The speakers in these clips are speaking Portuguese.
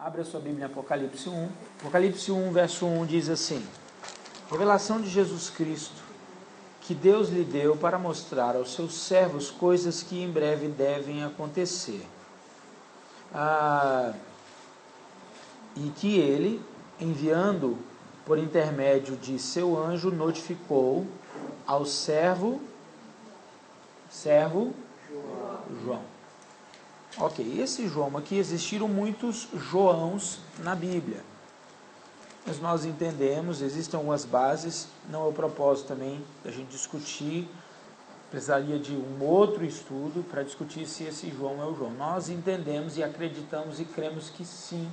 Abra sua Bíblia em Apocalipse 1. Apocalipse 1, verso 1 diz assim: revelação de Jesus Cristo, que Deus lhe deu para mostrar aos seus servos coisas que em breve devem acontecer. E que ele, enviando por intermédio de seu anjo, notificou ao servo João. Ok, esse João aqui, existiram muitos Joãos na Bíblia. Mas nós entendemos, existem algumas bases, não é o propósito também da gente discutir, precisaria de um outro estudo para discutir se esse João é o João. Nós entendemos e acreditamos e cremos que sim,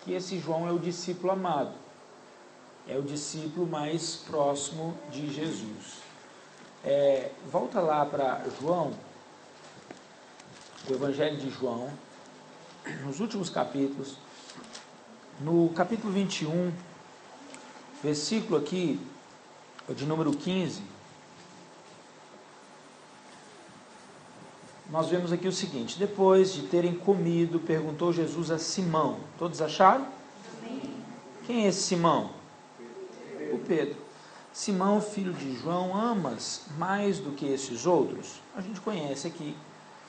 que esse João é o discípulo amado, é o discípulo mais próximo de Jesus. Volta lá para João, o Evangelho de João, nos últimos capítulos, no capítulo 21, versículo aqui, de número 15, nós vemos aqui o seguinte: depois de terem comido, perguntou Jesus a Simão. Todos acharam? Sim. Quem é esse Simão? O Pedro. Simão, filho de João, amas mais do que esses outros? A gente conhece aqui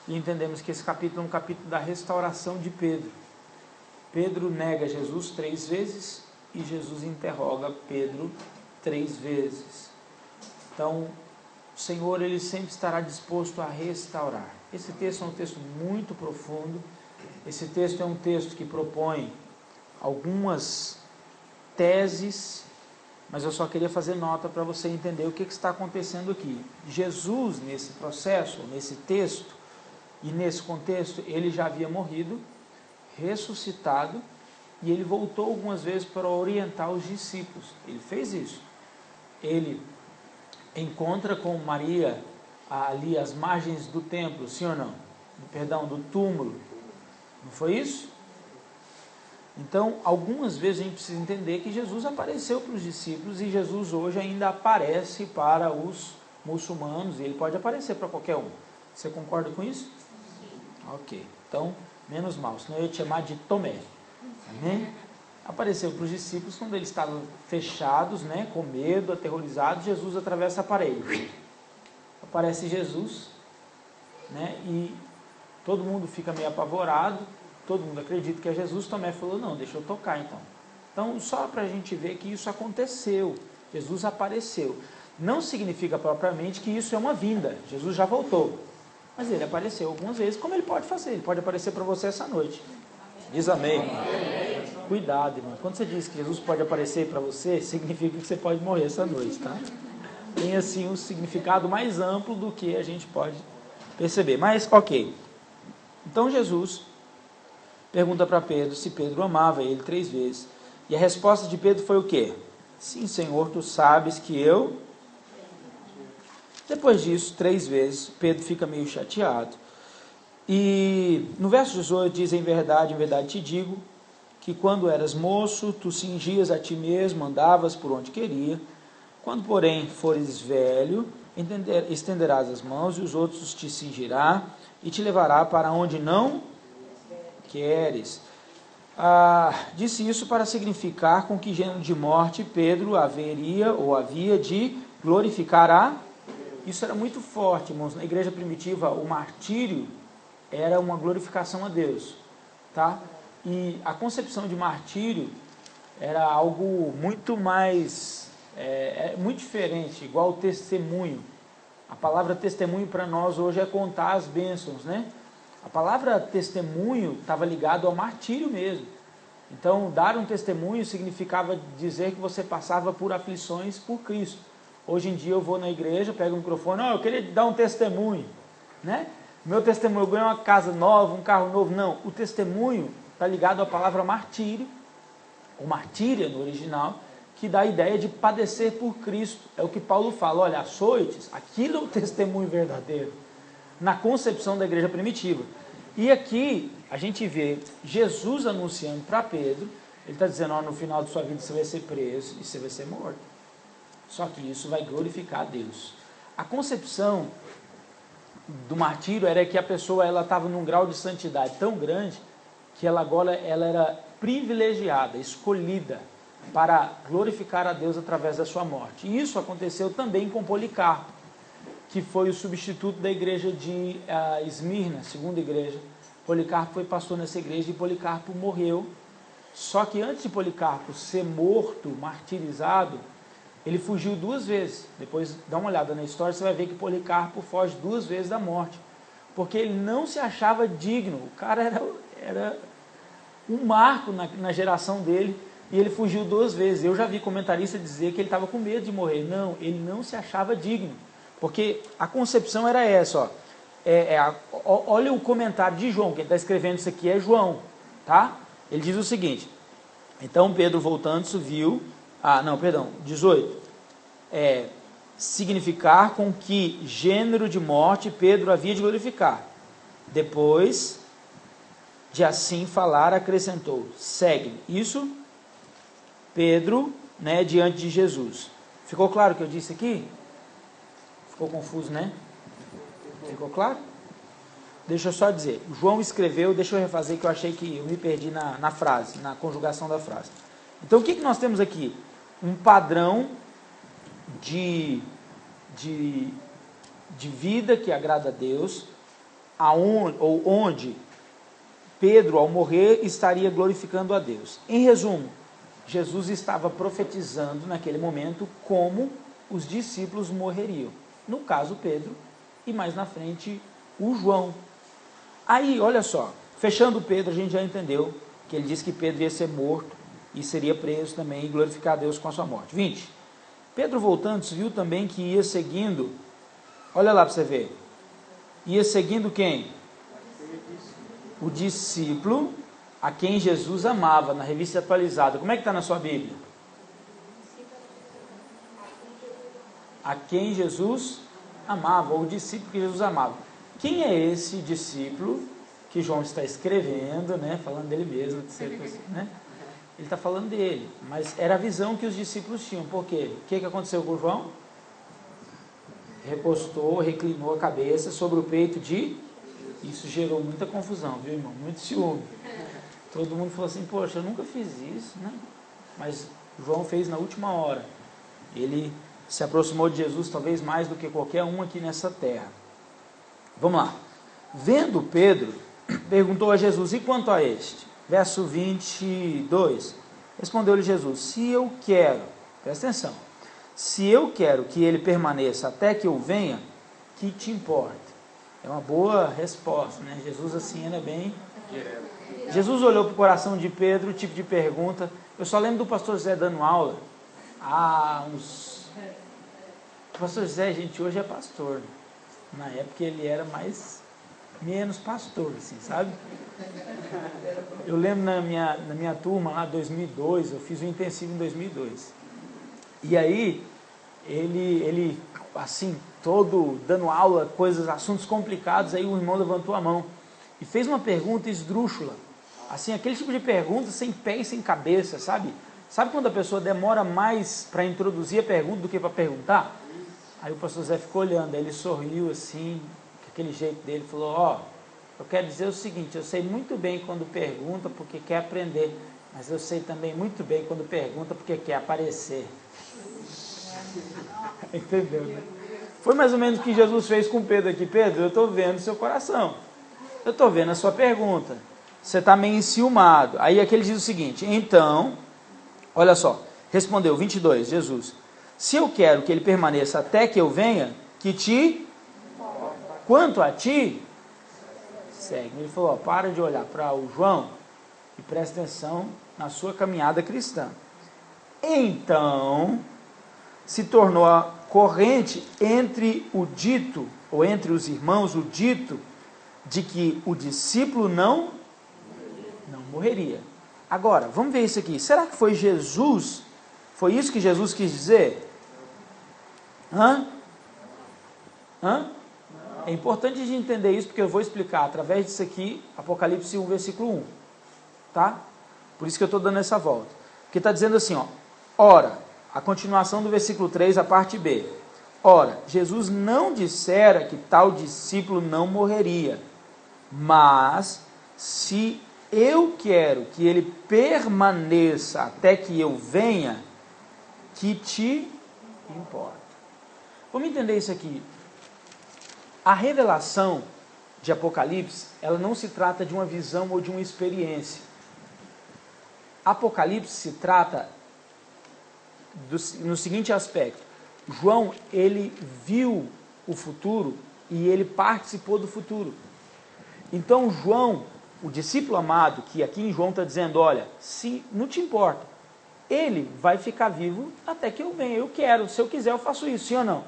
e entendemos que esse capítulo é um capítulo da restauração de Pedro. Pedro nega Jesus 3 vezes e Jesus interroga Pedro 3 vezes. Então, o Senhor, ele sempre estará disposto a restaurar. Esse texto é um texto muito profundo. Esse texto é um texto que propõe algumas teses, mas eu só queria fazer nota para você entender o que está acontecendo aqui. Jesus, nesse processo, nesse texto e nesse contexto, ele já havia morrido, ressuscitado, e ele voltou algumas vezes para orientar os discípulos. Ele fez isso. Ele encontra com Maria ali às margens do templo, sim ou não? Perdão, do túmulo. Não foi isso? Então, algumas vezes a gente precisa entender que Jesus apareceu para os discípulos e Jesus hoje ainda aparece para os muçulmanos, e ele pode aparecer para qualquer um. Você concorda com isso? Sim. Ok. Então, menos mal, senão eu ia te chamar de Tomé. Amém? Apareceu para os discípulos quando eles estavam fechados, né, com medo, aterrorizados. Jesus atravessa a parede. Aparece Jesus, né, e todo mundo fica meio apavorado, todo mundo acredita que é Jesus. Tomé falou: não, deixa eu tocar então. Então, só para a gente ver que isso aconteceu, Jesus apareceu. Não significa propriamente que isso é uma vinda, Jesus já voltou, mas ele apareceu algumas vezes, como ele pode fazer. Ele pode aparecer para você essa noite. Diz amém. Cuidado, irmão. Quando você diz que Jesus pode aparecer para você, significa que você pode morrer essa noite, tá? Tem assim um significado mais amplo do que a gente pode perceber. Mas, ok. Então Jesus pergunta para Pedro se Pedro amava ele 3 vezes. E a resposta de Pedro foi o quê? Sim, Senhor, tu sabes que eu... Depois disso, 3 vezes, Pedro fica meio chateado. E no verso 18 diz: em verdade te digo, que quando eras moço, tu cingias a ti mesmo, andavas por onde queria. Quando, porém, fores velho, estenderás as mãos, e os outros te cingirá, e te levará para onde não queres. Disse isso para significar com que gênero de morte Pedro havia de glorificar a... Isso era muito forte, irmãos. Na igreja primitiva, o martírio era uma glorificação a Deus, tá? E a concepção de martírio era algo muito mais, muito diferente, igual o testemunho. A palavra testemunho para nós hoje é contar as bênçãos, né? A palavra testemunho estava ligado ao martírio mesmo. Então, dar um testemunho significava dizer que você passava por aflições por Cristo. Hoje em dia eu vou na igreja, pego o microfone: eu queria dar um testemunho, né? Meu testemunho, eu ganhei uma casa nova, um carro novo. Não, o testemunho está ligado à palavra martírio, o martírio no original, que dá a ideia de padecer por Cristo. É o que Paulo fala: olha, açoites, aquilo é o testemunho verdadeiro, na concepção da igreja primitiva. E aqui a gente vê Jesus anunciando para Pedro, ele está dizendo: no final de sua vida você vai ser preso e você vai ser morto. Só que isso vai glorificar a Deus. A concepção do martírio era que a pessoa estava num grau de santidade tão grande que ela agora era privilegiada, escolhida para glorificar a Deus através da sua morte. E isso aconteceu também com Policarpo, que foi o substituto da igreja de Esmirna, segunda igreja. Policarpo foi pastor nessa igreja e Policarpo morreu. Só que antes de Policarpo ser morto, martirizado, ele fugiu 2 vezes. Depois dá uma olhada na história, você vai ver que Policarpo foge 2 vezes da morte, porque ele não se achava digno. O cara era um marco na geração dele, e ele fugiu 2 vezes. Eu já vi comentarista dizer que ele estava com medo de morrer. Não, ele não se achava digno, porque a concepção era essa, ó. Olha o comentário de João, quem está escrevendo isso aqui é João, tá? Ele diz o seguinte: então Pedro voltando-se viu, 18, significar com que gênero de morte Pedro havia de glorificar. Depois de assim falar, acrescentou: segue. Isso, Pedro, diante de Jesus. Ficou claro o que eu disse aqui? Ficou confuso, né? Ficou claro? Deixa eu só dizer, João escreveu, deixa eu refazer que eu achei que eu me perdi na frase, na conjugação da frase. Então o que nós temos aqui? Um padrão de vida que agrada a Deus, onde Pedro, ao morrer, estaria glorificando a Deus. Em resumo, Jesus estava profetizando naquele momento como os discípulos morreriam. No caso, Pedro, e mais na frente, o João. Aí, olha só, fechando Pedro, a gente já entendeu que ele disse que Pedro ia ser morto e seria preso também e glorificar a Deus com a sua morte. 20. Pedro, voltando, viu também que ia seguindo, olha lá para você ver, ia seguindo quem? O discípulo a quem Jesus amava, na revista atualizada. Como é que está na sua Bíblia? A quem Jesus amava, ou o discípulo que Jesus amava. Quem é esse discípulo que João está escrevendo, falando dele mesmo, né? Ele está falando dele, mas era a visão que os discípulos tinham. Por quê? O que aconteceu com João? Reclinou a cabeça sobre o peito de... Isso gerou muita confusão, viu, irmão? Muito ciúme. Todo mundo falou assim: poxa, eu nunca fiz isso, né? Mas João fez na última hora. Ele se aproximou de Jesus talvez mais do que qualquer um aqui nessa terra. Vamos lá. Vendo Pedro, perguntou a Jesus: e quanto a este? Verso 22. Respondeu-lhe Jesus: se eu quero, presta atenção, se eu quero que ele permaneça até que eu venha, que te importa? É uma boa resposta, né? Jesus assim era bem... Jesus olhou para o coração de Pedro, o tipo de pergunta. Eu só lembro do pastor Zé dando aula. O pastor Zé, gente, hoje é pastor. Na época ele era menos pastor, assim, sabe? Eu lembro na minha turma lá, 2002, eu fiz um intensivo em 2002. E aí, ele assim, todo dando aula, assuntos complicados, aí o irmão levantou a mão e fez uma pergunta esdrúxula. Assim, aquele tipo de pergunta sem pé e sem cabeça, sabe? Sabe quando a pessoa demora mais para introduzir a pergunta do que para perguntar? Aí o pastor Zé ficou olhando, aí ele sorriu assim, com aquele jeito dele, falou: eu quero dizer o seguinte, eu sei muito bem quando pergunta porque quer aprender, mas eu sei também muito bem quando pergunta porque quer aparecer. Entendeu, né? Foi mais ou menos o que Jesus fez com Pedro aqui. Pedro, eu estou vendo o seu coração, eu estou vendo a sua pergunta, você está meio enciumado. Aí aquele diz o seguinte: então, olha só, respondeu 22, Jesus: se eu quero que ele permaneça até que eu venha, que te... Quanto a ti, segue. Ele falou: para de olhar para o João e presta atenção na sua caminhada cristã. Então, se tornou a corrente entre o dito, ou entre os irmãos, o dito de que o discípulo não morreria. Agora, vamos ver isso aqui. Será que foi Jesus? Foi isso que Jesus quis dizer? É importante a gente entender isso, porque eu vou explicar através disso aqui, Apocalipse 1, versículo 1. Tá? Por isso que eu estou dando essa volta. Porque está dizendo assim, ora, a continuação do versículo 3, a parte B. Ora, Jesus não dissera que tal discípulo não morreria, mas se eu quero que ele permaneça até que eu venha, que te importa. Vamos entender isso aqui. A revelação de Apocalipse, ela não se trata de uma visão ou de uma experiência. Apocalipse se trata no seguinte aspecto: João, ele viu o futuro e ele participou do futuro. Então João, o discípulo amado, que aqui em João está dizendo, olha, se não te importa, ele vai ficar vivo até que eu venha, eu quero, se eu quiser eu faço isso, sim ou não?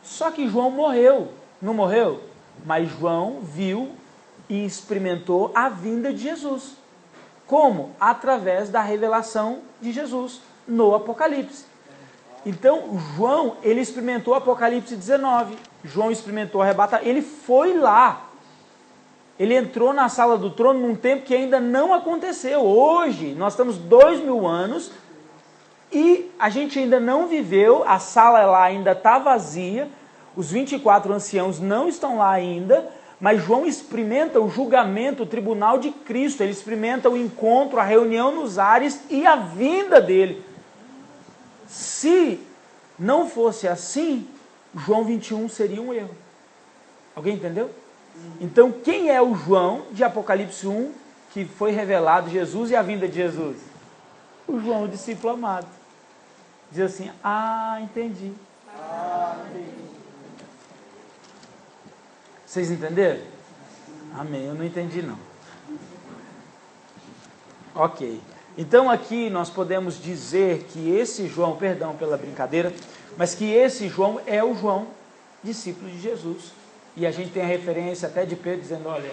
Só que João morreu, não morreu? Mas João viu e experimentou a vinda de Jesus. Como? Através da revelação de Jesus no Apocalipse. Então, João, ele experimentou Apocalipse 19. João experimentou arrebatar. Ele foi lá. Ele entrou na sala do trono num tempo que ainda não aconteceu. Hoje, nós estamos 2000 anos e a gente ainda não viveu. A sala lá ainda está vazia. Os 24 anciãos não estão lá ainda. Mas João experimenta o julgamento, o tribunal de Cristo. Ele experimenta o encontro, a reunião nos ares e a vinda dele. Se não fosse assim, João 21 seria um erro. Alguém entendeu? Então, quem é o João de Apocalipse 1 que foi revelado Jesus e a vinda de Jesus? O João, o discípulo amado. Diz assim, entendi. Entendi. Vocês entenderam? Amém, eu não entendi não. Ok. Então aqui nós podemos dizer que esse João, perdão pela brincadeira, mas que esse João é o João, discípulo de Jesus. E a gente tem a referência até de Pedro dizendo, olha,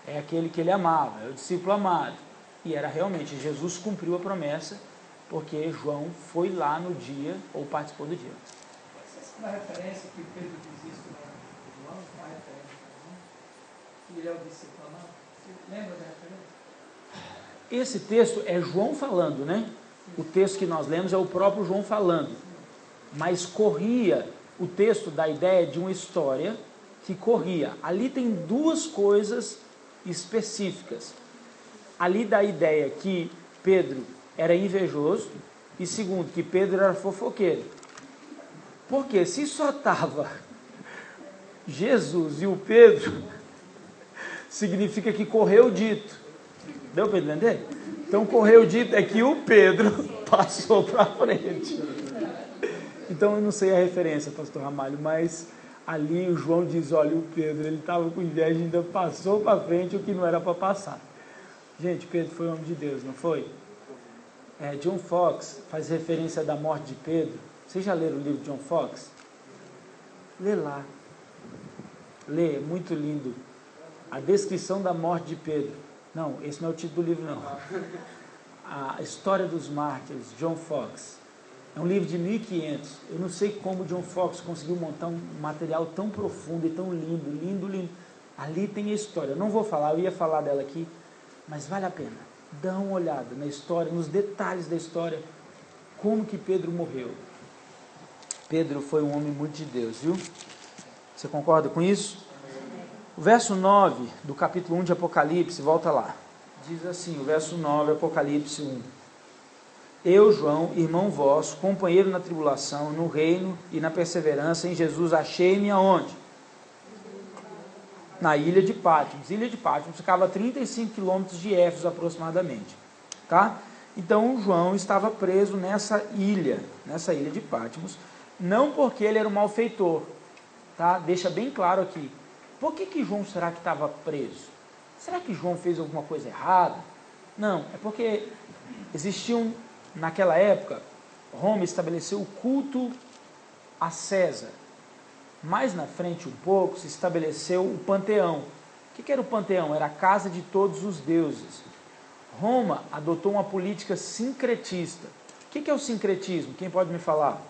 é aquele que ele amava, é o discípulo amado. E era realmente, Jesus cumpriu a promessa, porque João foi lá no dia, ou participou do dia. Uma referência que Pedro diz isso, João, uma referência, que ele é o discípulo amado. Você lembra da referência? Esse texto é João falando, né? O texto que nós lemos é o próprio João falando. Mas corria o texto da ideia de uma história que corria. Ali tem duas coisas específicas. Ali dá a ideia que Pedro era invejoso e segundo, que Pedro era fofoqueiro. Porque se só estava Jesus e o Pedro, significa que correu dito. Deu para entender? Então, correu dito é que o Pedro passou para frente. Então, eu não sei a referência, pastor Ramalho, mas ali o João diz, olha, o Pedro, ele estava com inveja e ainda passou para frente o que não era para passar. Gente, Pedro foi homem de Deus, não foi? John Fox faz referência da morte de Pedro. Vocês já leram o livro de John Fox? Lê lá. Lê, é muito lindo. A descrição da morte de Pedro. Não, esse não é o título do livro, não. A História dos Mártires, John Fox. É um livro de 1500. Eu não sei como John Fox conseguiu montar um material tão profundo e tão lindo, lindo, lindo. Ali tem a história. Eu não vou falar, eu ia falar dela aqui, mas vale a pena. Dá uma olhada na história, nos detalhes da história, como que Pedro morreu. Pedro foi um homem muito de Deus, viu? Você concorda com isso? O verso 9 do capítulo 1 de Apocalipse, volta lá. Diz assim, o verso 9, Apocalipse 1. Eu, João, irmão vosso, companheiro na tribulação, no reino e na perseverança em Jesus, achei-me aonde? Na ilha de Patmos. Ilha de Patmos ficava a 35 quilômetros de Éfeso aproximadamente. Tá? Então, João estava preso nessa ilha de Patmos, não porque ele era um malfeitor. Tá? Deixa bem claro aqui. Por que João será que estava preso? Será que João fez alguma coisa errada? Não, é porque existiam, naquela época, Roma estabeleceu o culto a César. Mais na frente um pouco se estabeleceu o panteão. O que era o panteão? Era a casa de todos os deuses. Roma adotou uma política sincretista. O que é o sincretismo? Quem pode me falar?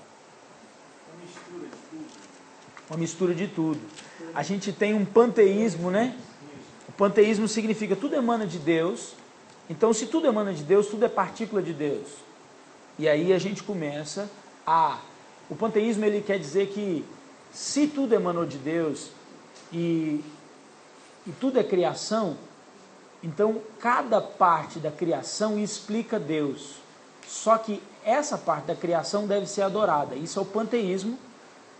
Uma mistura de tudo. A gente tem um panteísmo, né? O panteísmo significa tudo emana de Deus. Então, se tudo emana de Deus, tudo é partícula de Deus. E aí a gente começa a... O panteísmo, ele quer dizer que se tudo emanou de Deus e tudo é criação, Então, cada parte da criação explica Deus. Só que essa parte da criação deve ser adorada. Isso é o panteísmo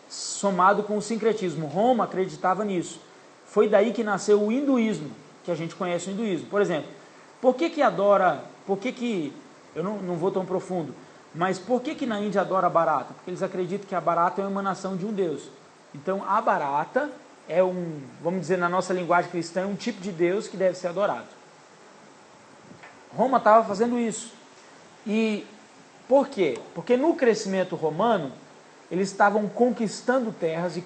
somado com o sincretismo. Roma acreditava nisso. Foi daí que nasceu o hinduísmo, que a gente conhece o hinduísmo. Por exemplo, eu não vou tão profundo, mas por que na Índia adora a barata? Porque eles acreditam que a barata é uma emanação de um Deus. Então, a barata é vamos dizer na nossa linguagem cristã, é um tipo de Deus que deve ser adorado. Roma estava fazendo isso. E por quê? Porque no crescimento romano, eles estavam conquistando terras,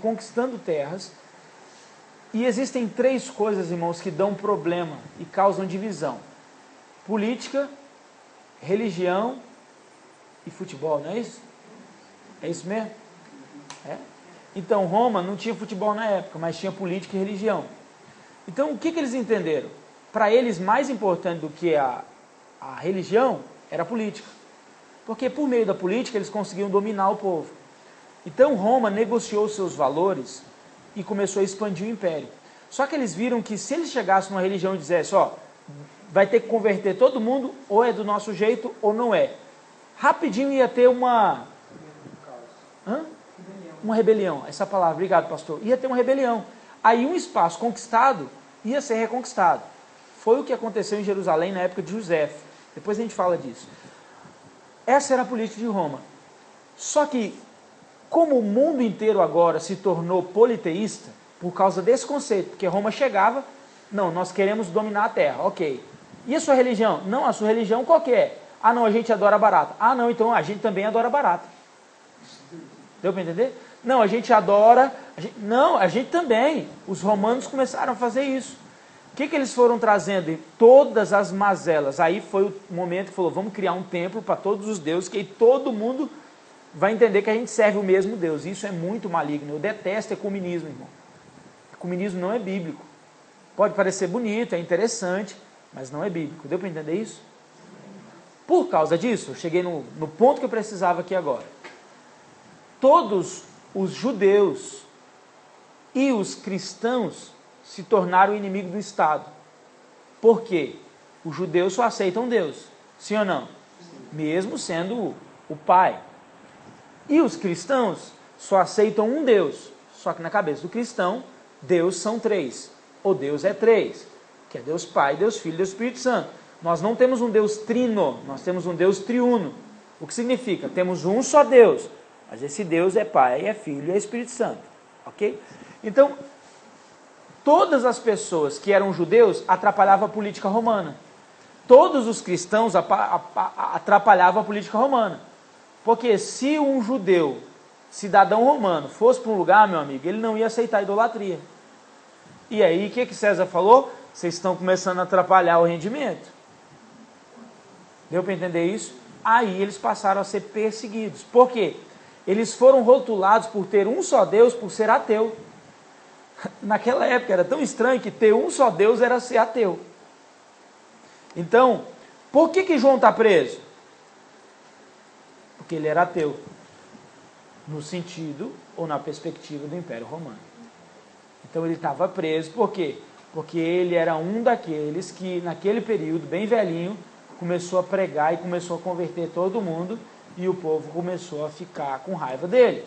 e existem 3 coisas, irmãos, que dão problema e causam divisão: política, religião e futebol, não é isso? É isso mesmo? É? Então, Roma não tinha futebol na época, mas tinha política e religião. Então, o que eles entenderam? Para eles, mais importante do que a religião era a política. Porque por meio da política eles conseguiam dominar o povo. Então, Roma negociou seus valores e começou a expandir o império. Só que eles viram que se eles chegassem numa religião e dissessem, vai ter que converter todo mundo, ou é do nosso jeito ou não é. Rapidinho ia ter uma rebelião. Essa palavra, obrigado pastor. Ia ter uma rebelião. Aí um espaço conquistado ia ser reconquistado. Foi o que aconteceu em Jerusalém na época de José. Depois a gente fala disso. Essa era a política de Roma. Só que, como o mundo inteiro agora se tornou politeísta, por causa desse conceito, porque Roma chegava, não, nós queremos dominar a terra, ok. E a sua religião? Não, a sua religião qual que é? Ah, não, a gente adora barata. Ah, não, então a gente também adora barata. Deu para entender? Não, a gente adora... Não, a gente também. Os romanos começaram a fazer isso. O que eles foram trazendo? Todas as mazelas. Aí foi o momento que falou, vamos criar um templo para todos os deuses, que aí todo mundo vai entender que a gente serve o mesmo Deus. Isso é muito maligno. Eu detesto ecumenismo, irmão. Ecumenismo não é bíblico. Pode parecer bonito, é interessante, mas não é bíblico. Deu para entender isso? Por causa disso, eu cheguei no ponto que eu precisava aqui agora. Todos os judeus e os cristãos se tornaram inimigo do Estado. Por quê? Os judeus só aceitam Deus. Sim ou não? Mesmo sendo o Pai. E os cristãos só aceitam um Deus. Só que na cabeça do cristão, Deus são 3. Ou Deus é 3. Que é Deus Pai, Deus Filho e Deus Espírito Santo. Nós não temos um Deus trino, nós temos um Deus triuno. O que significa? Temos um só Deus. Mas esse Deus é Pai, é Filho e é Espírito Santo. Ok? Então, todas as pessoas que eram judeus atrapalhavam a política romana. Todos os cristãos atrapalhavam a política romana. Porque se um judeu, cidadão romano, fosse para um lugar, meu amigo, ele não ia aceitar a idolatria. E aí, o que César falou? Vocês estão começando a atrapalhar o rendimento. Deu para entender isso? Aí eles passaram a ser perseguidos. Por quê? Eles foram rotulados por ter um só Deus, por ser ateu. Naquela época era tão estranho que ter um só Deus era ser ateu. Então, por que João está preso? Porque ele era ateu. No sentido ou na perspectiva do Império Romano. Então ele estava preso, por quê? Porque ele era um daqueles que, naquele período, bem velhinho, começou a pregar e começou a converter todo mundo, e o povo começou a ficar com raiva dele.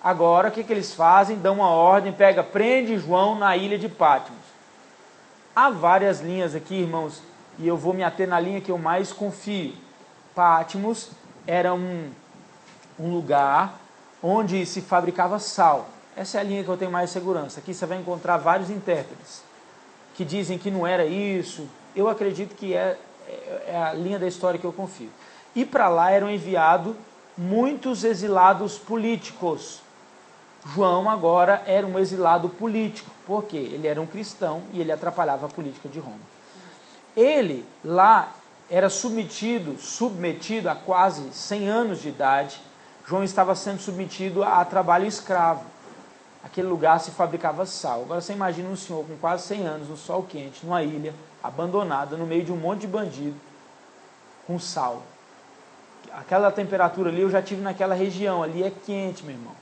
Agora, o que eles fazem? Dão uma ordem, prende João na ilha de Patmos. Há várias linhas aqui, irmãos, e eu vou me ater na linha que eu mais confio. Patmos era um lugar onde se fabricava sal. Essa é a linha que eu tenho mais segurança. Aqui você vai encontrar vários intérpretes que dizem que não era isso. Eu acredito que é a linha da história que eu confio. E para lá eram enviados muitos exilados políticos. João agora era um exilado político. Por quê? Ele era um cristão e ele atrapalhava a política de Roma. Ele lá era submetido a quase 100 anos de idade. João estava sendo submetido a trabalho escravo. Aquele lugar se fabricava sal. Agora você imagina um senhor com quase 100 anos, no sol quente, numa ilha, abandonada, no meio de um monte de bandido, com sal. Aquela temperatura ali, eu já tive naquela região, ali é quente, meu irmão.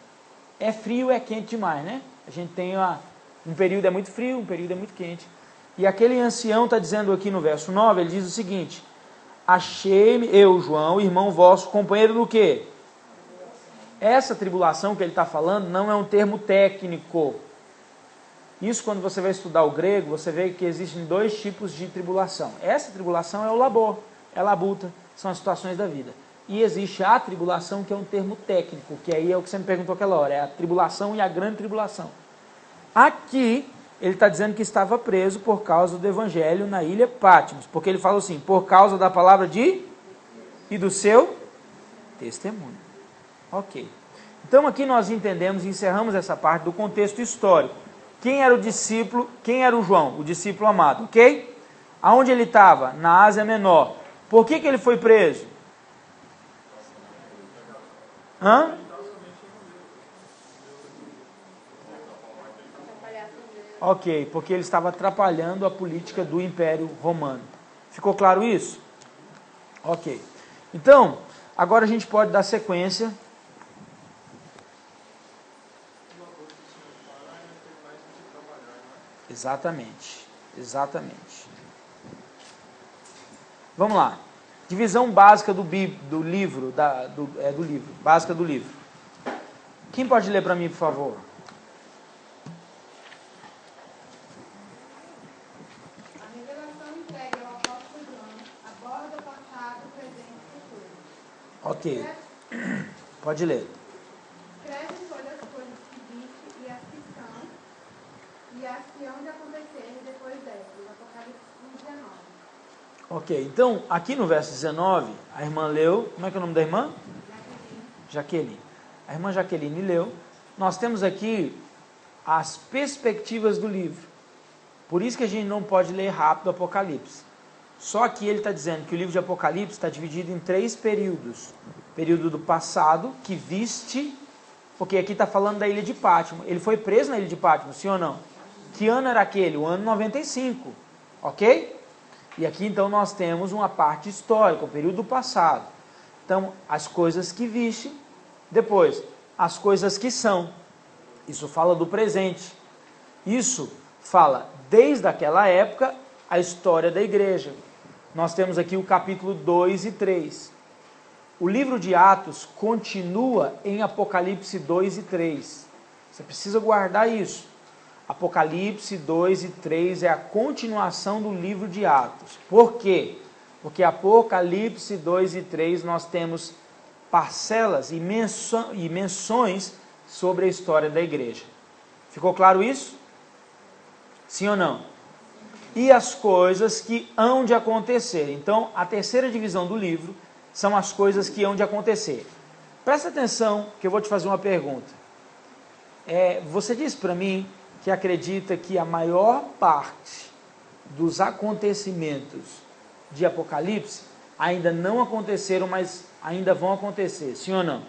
É frio, é quente demais, né? A gente tem um período é muito frio, um período é muito quente. E aquele ancião está dizendo aqui no verso 9, ele diz o seguinte: achei-me, eu, João, irmão vosso, companheiro do quê? Essa tribulação que ele está falando não é um termo técnico. Isso, quando você vai estudar o grego, você vê que existem dois tipos de tribulação. Essa tribulação é o labor, é a labuta, são as situações da vida. E existe a tribulação, que é um termo técnico, que aí é o que você me perguntou aquela hora, é a tribulação e a grande tribulação. Aqui, ele está dizendo que estava preso por causa do evangelho na ilha Patmos, porque ele fala assim, por causa da palavra e do seu testemunho. Ok. Então aqui nós entendemos e encerramos essa parte do contexto histórico. Quem era o discípulo, quem era o João, o discípulo amado, ok? Aonde ele estava? Na Ásia Menor. Por que ele foi preso? Hã? Ok, porque ele estava atrapalhando a política do Império Romano. Ficou claro isso? Ok. Então, agora a gente pode dar sequência. Exatamente. Vamos lá. Divisão básica do livro. Básica do livro. Quem pode ler para mim, por favor? A revelação entregue ao apóstolo João aborda o passado, presente e futuro. Ok. Pode ler. Escreve sobre as coisas que viste e as que são, e as que hão de acontecer depois destas. Apocalipse 19. Ok, então, aqui no verso 19, a irmã leu, como é que é o nome da irmã? Jaqueline. A irmã Jaqueline leu. Nós temos aqui as perspectivas do livro. Por isso que a gente não pode ler rápido o Apocalipse. Só que ele está dizendo que o livro de Apocalipse está dividido em 3 períodos. Período do passado, que viste, porque aqui está falando da ilha de Patmos. Ele foi preso na ilha de Patmos, sim ou não? Que ano era aquele? O ano 95, ok? E aqui então nós temos uma parte histórica, o período do passado. Então, as coisas que viste, depois, as coisas que são. Isso fala do presente. Isso fala, desde aquela época, a história da igreja. Nós temos aqui o capítulo 2 e 3. O livro de Atos continua em Apocalipse 2 e 3. Você precisa guardar isso. Apocalipse 2 e 3 é a continuação do livro de Atos. Por quê? Porque Apocalipse 2 e 3 nós temos parcelas e menções sobre a história da igreja. Ficou claro isso? Sim ou não? E as coisas que hão de acontecer. Então, a terceira divisão do livro são as coisas que hão de acontecer. Presta atenção que eu vou te fazer uma pergunta. Você disse para mim que acredita que a maior parte dos acontecimentos de Apocalipse ainda não aconteceram, mas ainda vão acontecer, sim ou não?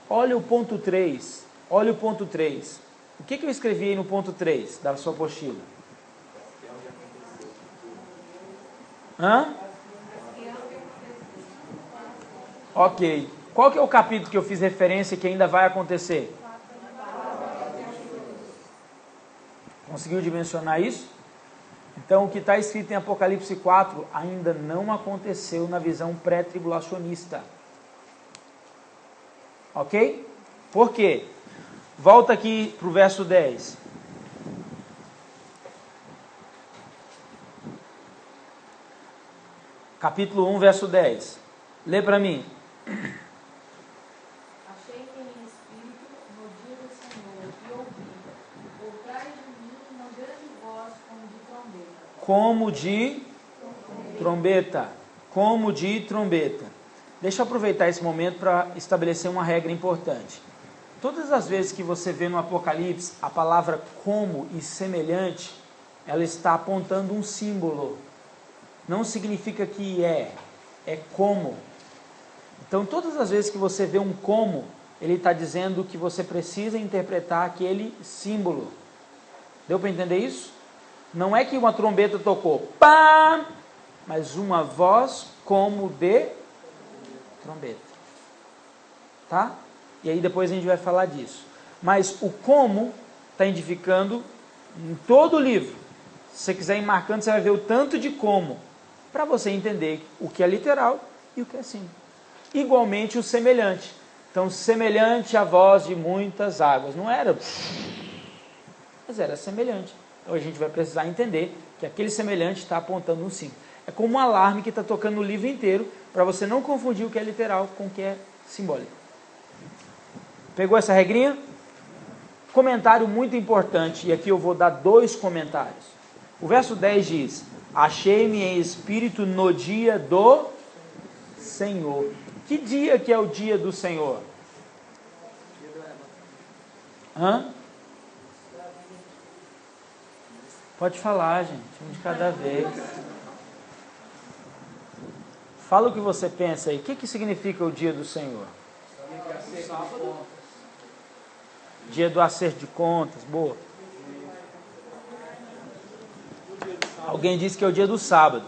Olha o ponto 3, olha o ponto 3. O que eu escrevi aí no ponto 3 da sua apostila? Hã? Ok. Qual que é o capítulo que eu fiz referência que ainda vai acontecer? Conseguiu dimensionar isso? Então, o que está escrito em Apocalipse 4 ainda não aconteceu na visão pré-tribulacionista. Ok? Por quê? Volta aqui para o verso 10. Capítulo 1, verso 10. Lê para mim. Achei-me em espírito no dia do Senhor e ouvi, por trás de mim, uma grande voz como de trombeta. Como de trombeta. Deixa eu aproveitar esse momento para estabelecer uma regra importante. Todas as vezes que você vê no Apocalipse a palavra como e semelhante, ela está apontando um símbolo. Não significa que é como. Então, todas as vezes que você vê um como, ele está dizendo que você precisa interpretar aquele símbolo. Deu para entender isso? Não é que uma trombeta tocou, pá, mas uma voz como de trombeta. Tá? E aí depois a gente vai falar disso. Mas o como está indicando em todo o livro. Se você quiser ir marcando, você vai ver o tanto de como, para você entender o que é literal e o que é símbolo. Igualmente o semelhante. Então, semelhante à voz de muitas águas. Não era, mas era semelhante. Então, a gente vai precisar entender que aquele semelhante está apontando um símbolo. É como um alarme que está tocando no livro inteiro, para você não confundir o que é literal com o que é simbólico. Pegou essa regrinha? Comentário muito importante, e aqui eu vou dar 2 comentários. O verso 10 diz: achei-me em espírito no dia do Senhor. Que dia que é o dia do Senhor? Hã? Pode falar, gente, um de cada vez. Fala o que você pensa aí. O que significa o dia do Senhor? Dia do acerto de contas. Boa. Alguém disse que é o dia do sábado.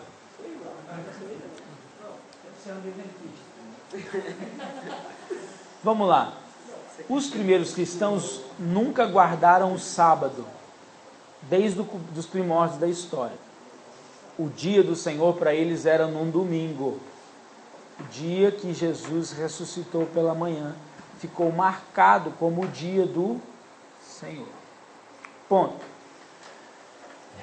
Vamos lá. Os primeiros cristãos nunca guardaram o sábado, desde os primórdios da história. O dia do Senhor para eles era num domingo. O dia que Jesus ressuscitou pela manhã ficou marcado como o dia do Senhor. Ponto.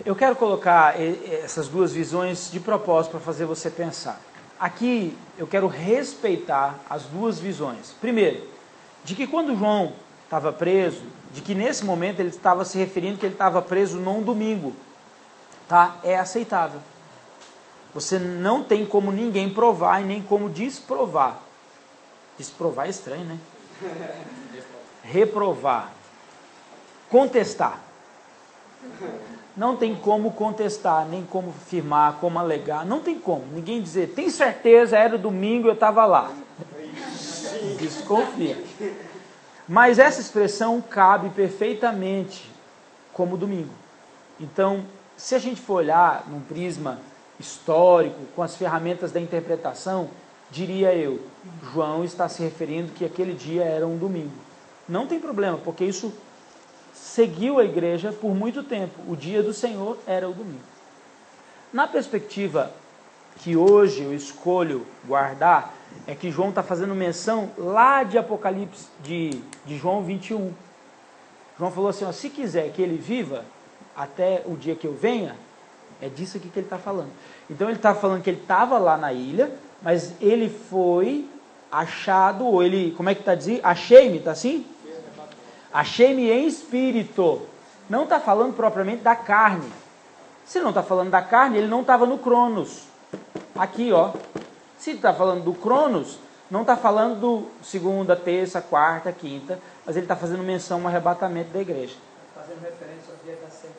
Eu quero colocar essas 2 visões de propósito para fazer você pensar. Aqui eu quero respeitar as 2 visões. Primeiro, de que quando João estava preso, de que nesse momento ele estava se referindo que ele estava preso num domingo. Tá? É aceitável. Você não tem como ninguém provar e nem como desprovar. Desprovar é estranho, né? Reprovar. Contestar. Não tem como contestar, nem como afirmar, como alegar. Não tem como. Ninguém dizer, tem certeza, era domingo, eu estava lá. Desconfia. Mas essa expressão cabe perfeitamente como domingo. Então, se a gente for olhar num prisma histórico, com as ferramentas da interpretação, diria eu, João está se referindo que aquele dia era um domingo. Não tem problema, porque isso seguiu a igreja por muito tempo. O dia do Senhor era o domingo. Na perspectiva que hoje eu escolho guardar, é que João está fazendo menção lá de Apocalipse, de João 21. João falou assim, ó, se quiser que ele viva até o dia que eu venha, é disso aqui que ele está falando. Então ele está falando que ele estava lá na ilha, mas ele foi achado, ou ele, como é que está dizendo? Achei-me, está assim? Achei-me em espírito. Não está falando propriamente da carne. Se não está falando da carne, ele não estava no Cronos. Aqui, ó. Se está falando do Cronos, não está falando do segunda, terça, quarta, quinta, mas ele está fazendo menção ao arrebatamento da igreja. Fazendo referência ao dia da semana.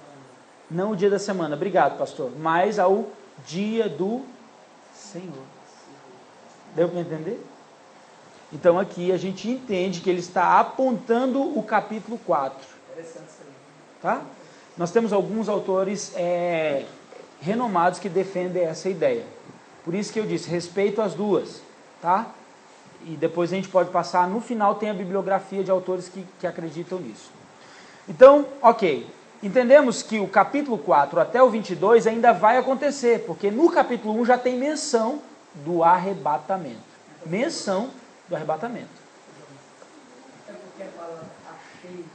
Não o dia da semana, obrigado, pastor, mas ao dia do Senhor. Deu para entender? Então aqui a gente entende que ele está apontando o capítulo 4. Interessante isso aí. Tá? Nós temos alguns autores renomados que defendem essa ideia. Por isso que eu disse, respeito as 2. Tá? E depois a gente pode passar, no final tem a bibliografia de autores que acreditam nisso. Então, ok. Entendemos que o capítulo 4 até o 22 ainda vai acontecer, porque no capítulo 1 já tem menção do arrebatamento. Menção do arrebatamento. É porque a palavra achei,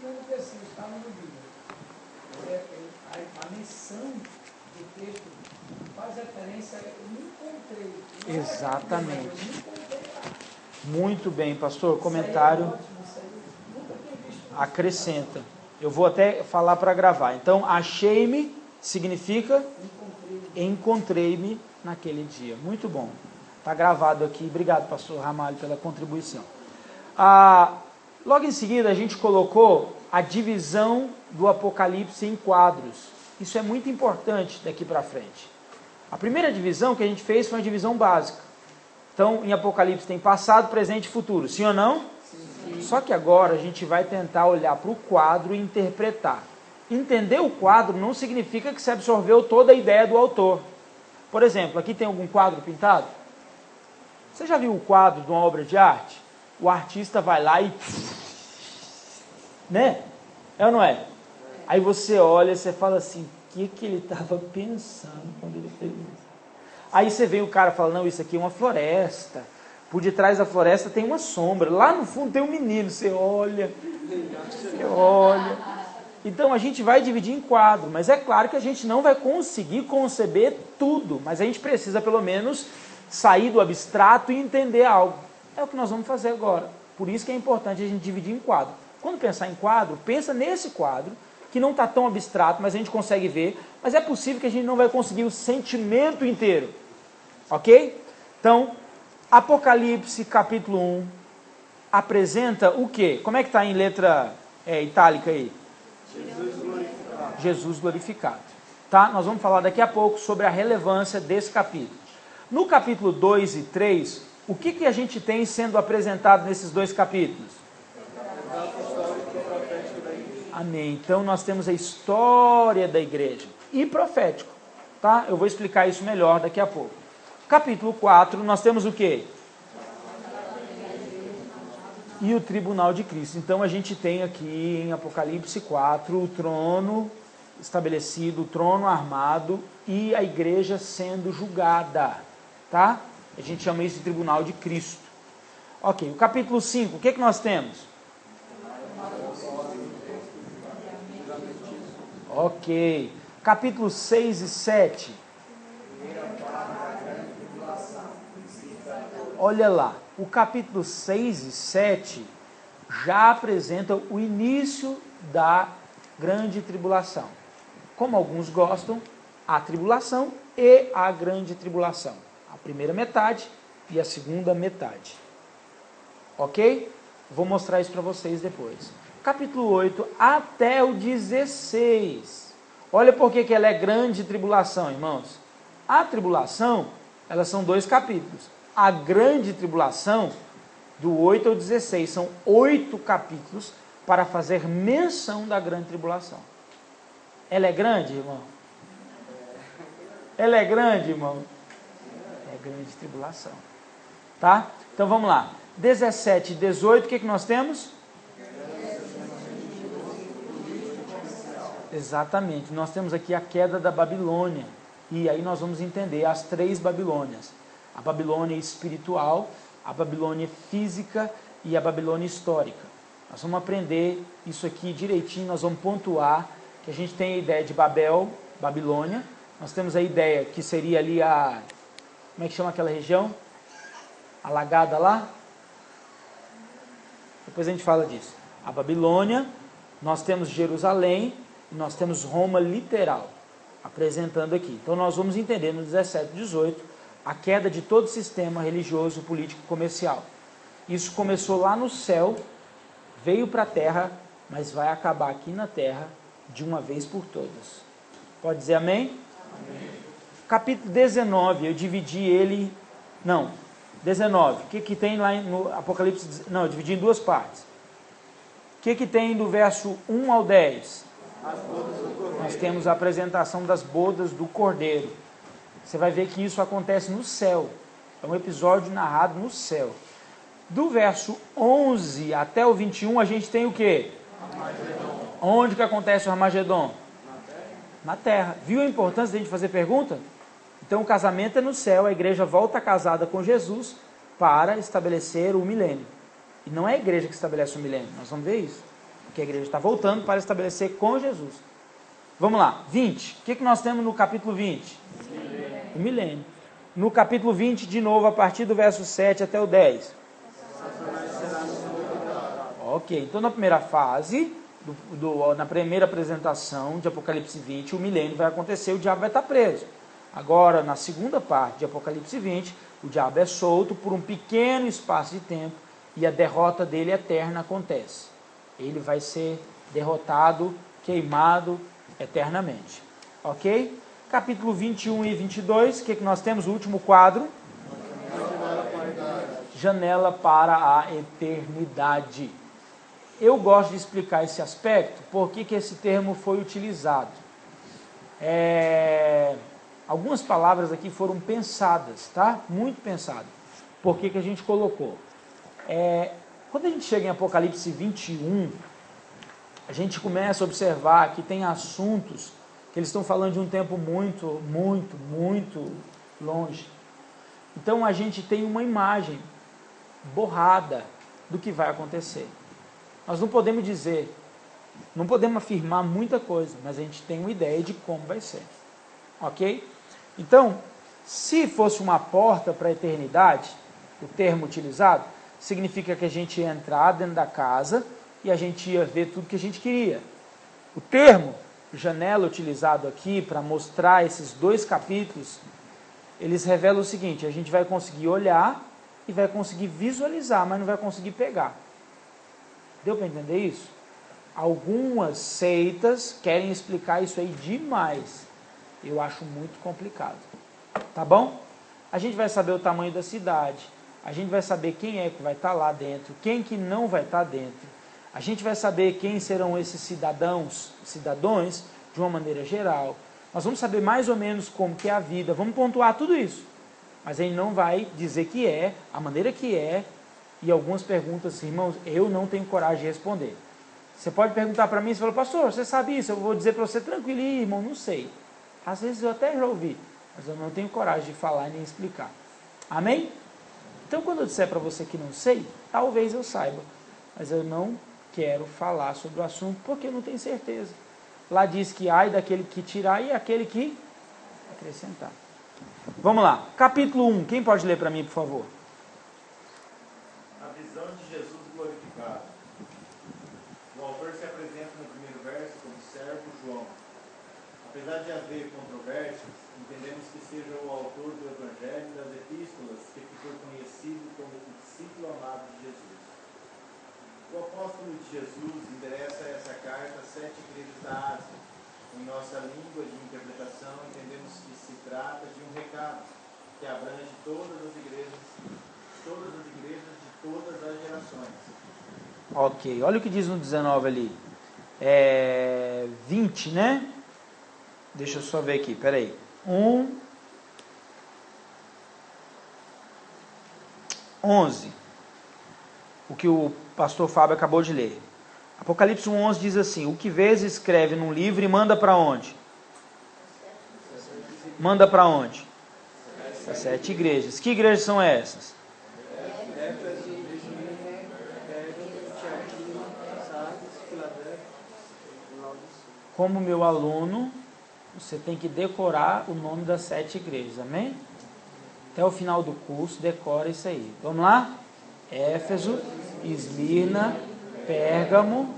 não é assim, estava no Bíblia. A menção do texto faz referência, eu me encontrei. Exatamente. Muito bem, pastor, comentário acrescenta. Eu vou até falar para gravar. Então, achei-me significa encontrei-me naquele dia. Muito bom. Está gravado aqui. Obrigado, pastor Ramalho, pela contribuição. Logo em seguida, a gente colocou a divisão do Apocalipse em quadros. Isso é muito importante daqui para frente. A primeira divisão que a gente fez foi uma divisão básica. Então, em Apocalipse tem passado, presente e futuro. Sim ou não? Sim. Só que agora a gente vai tentar olhar para o quadro e interpretar. Entender o quadro não significa que você absorveu toda a ideia do autor. Por exemplo, aqui tem algum quadro pintado? Você já viu o quadro de uma obra de arte? O artista vai lá e... né? É ou não é? Aí você olha e você fala assim, o que ele estava pensando quando ele fez isso? Aí você vê o cara falando, não, isso aqui é uma floresta. Por detrás da floresta tem uma sombra. Lá no fundo tem um menino. Você olha. Então a gente vai dividir em quadro. Mas é claro que a gente não vai conseguir conceber tudo. Mas a gente precisa pelo menos sair do abstrato e entender algo. É o que nós vamos fazer agora. Por isso que é importante a gente dividir em quadro. Quando pensar em quadro, pensa nesse quadro, que não está tão abstrato, mas a gente consegue ver. Mas é possível que a gente não vai conseguir o sentimento inteiro. Ok? Então, Apocalipse capítulo 1 apresenta o quê? Como é que está em letra itálica aí? Jesus glorificado. Tá? Nós vamos falar daqui a pouco sobre a relevância desse capítulo. No capítulo 2 e 3, o que a gente tem sendo apresentado nesses dois capítulos? Amém. Então nós temos a história da igreja e profético. Tá? Eu vou explicar isso melhor daqui a pouco. Capítulo 4, nós temos o quê? E o tribunal de Cristo. Então a gente tem aqui em Apocalipse 4 o trono estabelecido, o trono armado e a igreja sendo julgada. Tá? A gente chama isso de tribunal de Cristo. Ok, o capítulo 5, o que nós temos? Ok, capítulo 6 e 7. Olha lá, o capítulo 6 e 7 já apresentam o início da grande tribulação. Como alguns gostam, a tribulação e a grande tribulação. A primeira metade e a segunda metade. Ok? Vou mostrar isso para vocês depois. Capítulo 8 até o 16. Olha por que ela é grande tribulação, irmãos. A tribulação, elas são 2 capítulos. A grande tribulação, do 8 ao 16, são 8 capítulos para fazer menção da grande tribulação. Ela é grande, irmão? Ela é grande, irmão? É grande tribulação. Tá? Então vamos lá. 17 e 18, o que nós temos? Exatamente. Nós temos aqui a queda da Babilônia. E aí nós vamos entender as 3 Babilônias. A Babilônia espiritual, a Babilônia física e a Babilônia histórica. Nós vamos aprender isso aqui direitinho, nós vamos pontuar que a gente tem a ideia de Babel, Babilônia. Nós temos a ideia que seria ali a... Como é que chama aquela região? Alagada lá? Depois a gente fala disso. A Babilônia, nós temos Jerusalém e nós temos Roma literal, apresentando aqui. Então nós vamos entender no 17 e 18 a queda de todo o sistema religioso, político, comercial. Isso começou lá no céu, veio para a terra, mas vai acabar aqui na terra de uma vez por todas. Pode dizer amém? Amém. Capítulo 19, eu dividi ele... Não, 19. O que tem lá no Apocalipse? Não, eu dividi em 2 partes. O que tem do verso 1 ao 10? Nós temos a apresentação das bodas do Cordeiro. Você vai ver que isso acontece no céu. É um episódio narrado no céu. Do verso 11 até o 21, a gente tem o quê? Armagedon. Onde que acontece o Armagedon? Na terra. Viu a importância de a gente fazer pergunta? Então o casamento é no céu, a igreja volta casada com Jesus para estabelecer o milênio. E não é a igreja que estabelece o milênio, nós vamos ver isso. Porque a igreja está voltando para estabelecer com Jesus. Vamos lá, 20. O que nós temos no capítulo 20? O milênio. No capítulo 20, de novo, a partir do verso 7 até o 10. Ok, então na primeira fase, na primeira apresentação de Apocalipse 20, o milênio vai acontecer, o diabo vai estar preso. Agora, na segunda parte de Apocalipse 20, o diabo é solto por um pequeno espaço de tempo e a derrota dele eterna acontece. Ele vai ser derrotado, queimado eternamente. Ok? Capítulo 21 e 22, o que nós temos? O último quadro. Janela para a eternidade. Eu gosto de explicar esse aspecto, por que esse termo foi utilizado. Algumas palavras aqui foram pensadas, tá? Muito pensadas. Por que a gente colocou? Quando a gente chega em Apocalipse 21, a gente começa a observar que tem assuntos que eles estão falando de um tempo muito, muito, muito longe. Então a gente tem uma imagem borrada do que vai acontecer. Nós não podemos dizer, não podemos afirmar muita coisa, mas a gente tem uma ideia de como vai ser. Ok? Então, se fosse uma porta para a eternidade, o termo utilizado, significa que a gente ia entrar dentro da casa e a gente ia ver tudo que a gente queria. O termo janela utilizado aqui para mostrar esses 2 capítulos, eles revelam o seguinte: a gente vai conseguir olhar e vai conseguir visualizar, mas não vai conseguir pegar. Deu para entender isso? Algumas seitas querem explicar isso aí demais. Eu acho muito complicado. Tá bom? A gente vai saber o tamanho da cidade, a gente vai saber quem é que vai estar lá dentro, quem que não vai estar dentro. A gente vai saber quem serão esses cidadãos de uma maneira geral. Nós vamos saber mais ou menos como que é a vida, vamos pontuar tudo isso. Mas a gente não vai dizer que é, a maneira que é, e algumas perguntas, irmãos, eu não tenho coragem de responder. Você pode perguntar para mim, você fala, pastor, você sabe isso? Eu vou dizer para você, tranquilo, irmão, não sei. Às vezes eu até já ouvi, mas eu não tenho coragem de falar e nem explicar. Amém? Então quando eu disser para você que não sei, talvez eu saiba, mas eu não quero falar sobre o assunto porque eu não tenho certeza. Lá diz que ai daquele que tirar e aquele que acrescentar. Vamos lá, capítulo 1, quem pode ler para mim, por favor? A visão de Jesus glorificado. O autor se apresenta no primeiro verso como servo João. Apesar de haver controvérsias, entendemos que seja o autor do Evangelho e das Epístolas que ficou conhecido como o discípulo amado de Jesus. O apóstolo de Jesus endereça essa carta às 7 igrejas da Ásia. Em nossa língua de interpretação, entendemos que se trata de um recado que abrange todas as igrejas de todas as gerações. Ok, olha o que diz no 19 ali. 20, né? Deixa eu só ver aqui, peraí. 11. O que o pastor Fábio acabou de ler. Apocalipse 1:11 diz assim: o que vês escreve num livro e manda para onde? Manda para onde? As 7 igrejas. Que igrejas são essas? Como meu aluno, você tem que decorar o nome das 7 igrejas, amém? Até o final do curso, decora isso aí. Vamos lá? Éfeso, Esmirna, Pérgamo,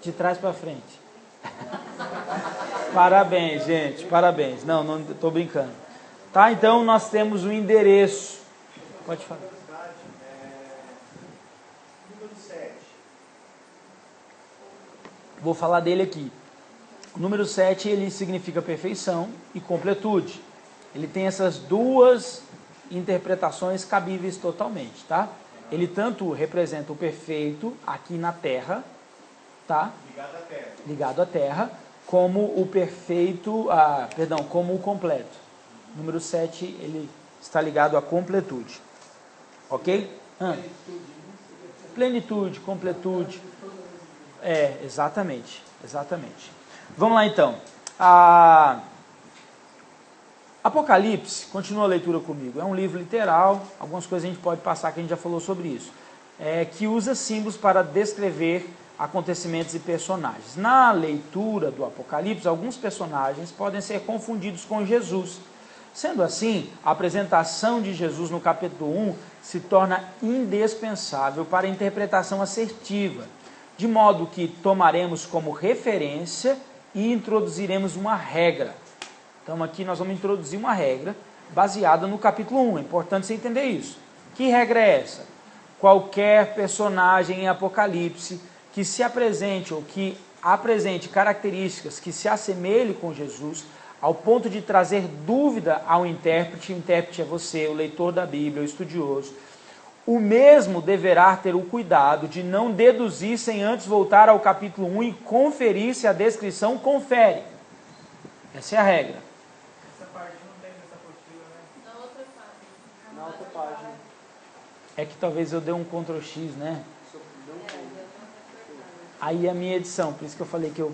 de trás para frente. Parabéns, gente, parabéns. Não estou brincando. Tá, então nós temos o endereço. Pode falar. Número 7. Vou falar dele aqui. O número 7, ele significa perfeição e completude. Ele tem essas 2 interpretações cabíveis totalmente, tá? Ele tanto representa o perfeito aqui na terra, tá? Ligado à terra, como o perfeito, como o completo. O número 7, ele está ligado à completude. Ok? Plenitude, completude. Exatamente. Vamos lá então. Apocalipse, continua a leitura comigo. É um livro literal, algumas coisas a gente pode passar que a gente já falou sobre isso. Que usa símbolos para descrever acontecimentos e personagens. Na leitura do Apocalipse, alguns personagens podem ser confundidos com Jesus. Sendo assim, a apresentação de Jesus no capítulo 1 se torna indispensável para a interpretação assertiva, de modo que tomaremos como referência e introduziremos uma regra. Então aqui nós vamos introduzir uma regra baseada no capítulo 1, é importante você entender isso. Que regra é essa? Qualquer personagem em Apocalipse que se apresente ou que apresente características que se assemelhem com Jesus, ao ponto de trazer dúvida ao intérprete, o intérprete é você, o leitor da Bíblia, o estudioso, o mesmo deverá ter o cuidado de não deduzir sem antes voltar ao capítulo 1 e conferir se a descrição confere. Essa é a regra. Essa parte não tem nessa apostila, né? Na outra página. Na outra página. É que talvez eu dê um Ctrl X, né? Aí a minha edição, por isso que eu falei que eu...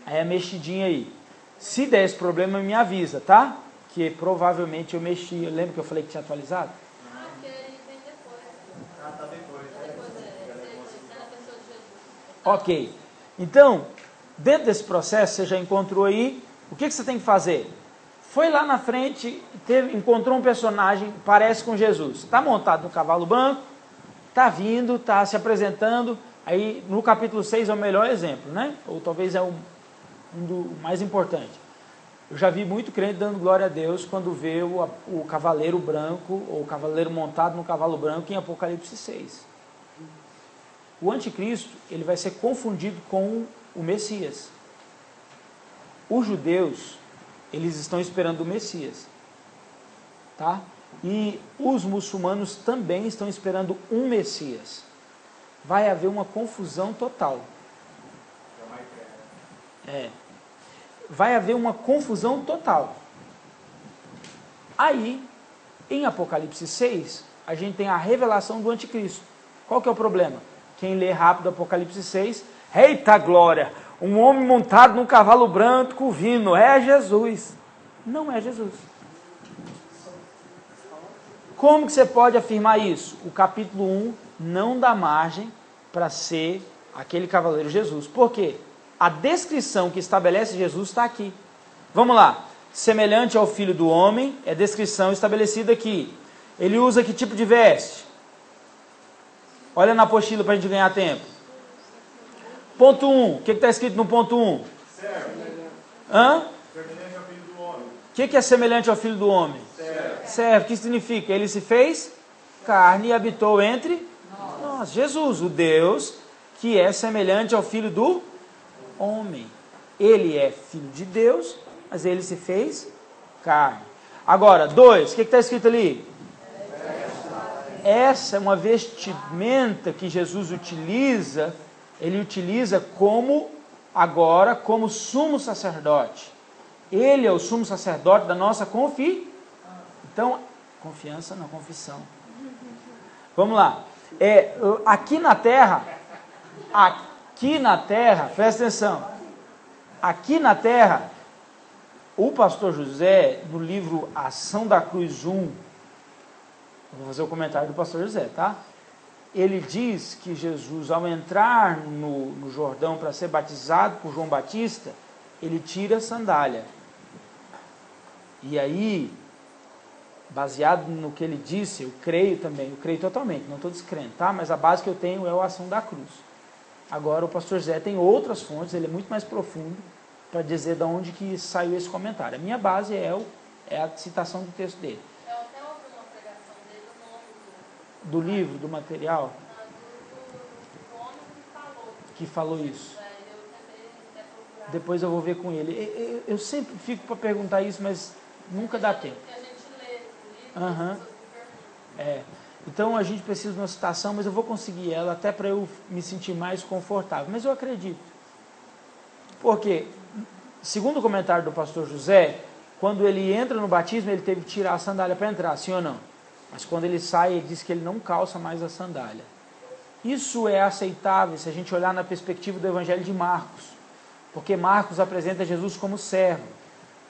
Aí a mexidinha aí. Se der esse problema, me avisa, tá? Que provavelmente eu mexi. Eu lembro que eu falei que tinha atualizado? Porque ele vem depois. Tá depois. Ok. Então, dentro desse processo, você já encontrou aí, o que você tem que fazer? Foi lá na frente, encontrou um personagem, parece com Jesus. Está montado no cavalo branco, está vindo, está se apresentando. Aí, no capítulo 6 é o melhor exemplo, né? Ou talvez é um do mais importante. Eu já vi muito crente dando glória a Deus quando vê o cavaleiro branco, ou o cavaleiro montado no cavalo branco em Apocalipse 6. O anticristo, ele vai ser confundido com o Messias. Os judeus, eles estão esperando o Messias, tá? E os muçulmanos também estão esperando um Messias. Vai haver uma confusão total. Vai haver uma confusão total. Aí, em Apocalipse 6, a gente tem a revelação do anticristo. Qual que é o problema? Quem lê rápido Apocalipse 6, eita glória, um homem montado num cavalo branco vindo, é Jesus. Não é Jesus. Como que você pode afirmar isso? O capítulo 1 não dá margem para ser aquele cavaleiro Jesus. Por quê? A descrição que estabelece Jesus está aqui. Vamos lá. Semelhante ao Filho do Homem, é a descrição estabelecida aqui. Ele usa que tipo de veste? Olha na apostila para a gente ganhar tempo. Ponto 1. O que está escrito no ponto 1? Servo. Semelhante ao Filho do Homem. O que é semelhante ao Filho do Homem? Servo. O que significa? Ele se fez carne e habitou entre nós. Jesus, o Deus que é semelhante ao Filho do Homem. Ele é Filho de Deus, mas ele se fez carne. Agora, 2. O que está escrito ali? Essa é uma vestimenta que Jesus utiliza, ele utiliza como sumo sacerdote. Ele é o sumo sacerdote da nossa confiança. Então, confiança na confissão. Vamos lá. Aqui na terra, presta atenção. Aqui na terra, o pastor José, no livro Ação da Cruz 1, vou fazer o comentário do pastor José, tá? Ele diz que Jesus, ao entrar no Jordão para ser batizado por João Batista, ele tira a sandália. E aí, baseado no que ele disse, eu creio totalmente, não estou descrendo, tá? Mas a base que eu tenho é a Ação da Cruz. Agora, o pastor José tem outras fontes, ele é muito mais profundo, para dizer de onde que saiu esse comentário. A minha base é a citação do texto dele. Do livro, do material, do homem que falou isso. Depois eu vou ver com ele. Eu sempre fico para perguntar isso, mas nunca dá tempo. a gente lê o livro, Então a gente precisa de uma citação, mas eu vou conseguir ela até para eu me sentir mais confortável. Mas eu acredito. Porque, segundo o comentário do pastor José, quando ele entra no batismo, ele teve que tirar a sandália para entrar, sim ou não? Mas quando ele sai, ele diz que ele não calça mais a sandália. Isso é aceitável se a gente olhar na perspectiva do Evangelho de Marcos. Porque Marcos apresenta Jesus como servo.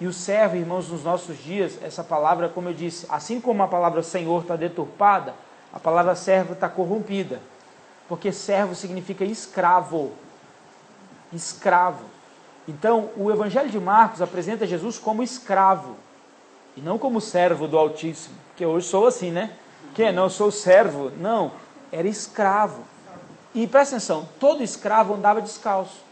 E o servo, irmãos, nos nossos dias, essa palavra, como eu disse, assim como a palavra Senhor está deturpada, a palavra servo está corrompida. Porque servo significa escravo. Escravo. Então, o Evangelho de Marcos apresenta Jesus como escravo. E não como servo do Altíssimo. Porque hoje sou assim, né? Que não sou servo. Não, era escravo. E presta atenção, todo escravo andava descalço.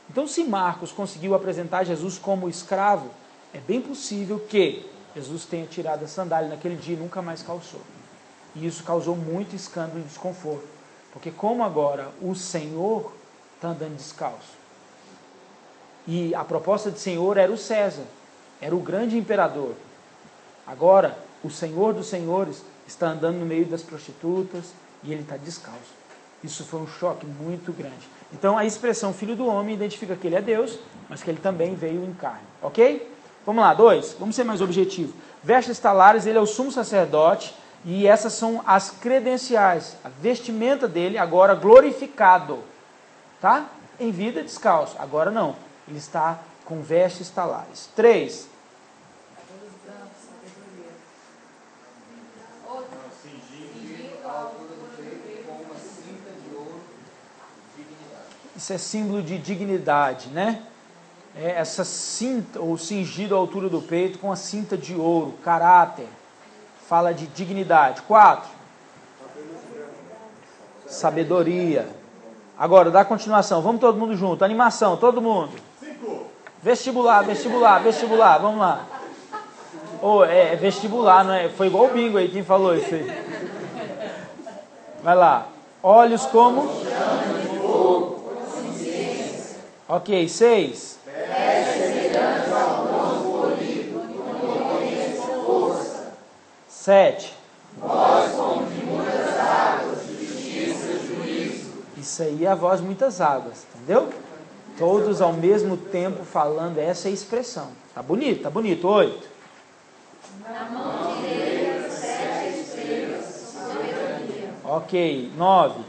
Então, se Marcos conseguiu apresentar Jesus como escravo, é bem possível que Jesus tenha tirado a sandália naquele dia e nunca mais calçou. E isso causou muito escândalo e desconforto. Porque como agora o Senhor está andando descalço? E a proposta de Senhor era o César, era o grande imperador. Agora, o Senhor dos Senhores está andando no meio das prostitutas e ele está descalço. Isso foi um choque muito grande. Então, a expressão Filho do Homem identifica que ele é Deus, mas que ele também veio em carne. Ok? Vamos lá, 2. Vamos ser mais objetivos. Vestes talares, ele é o sumo sacerdote E essas são as credenciais, a vestimenta dele agora glorificado, tá? Em vida descalço, agora não, ele está com vestes talares. 3. Isso é símbolo de dignidade, né? É essa cinta, ou cingido à altura do peito com a cinta de ouro, caráter, fala de dignidade. 4. Sabedoria. Agora, dá continuação, vamos todo mundo junto, animação, todo mundo. 5. Vestibular, vamos lá. É vestibular, não é? Foi igual o bingo aí, quem falou isso aí? Vai lá. Olhos como? Ok, 6. 7. Isso aí é a voz de muitas águas, entendeu? Todos ao mesmo tempo falando essa expressão. Tá bonito, 8. Na mão direita, 7 estrelas, sabedoria. Ok, 9.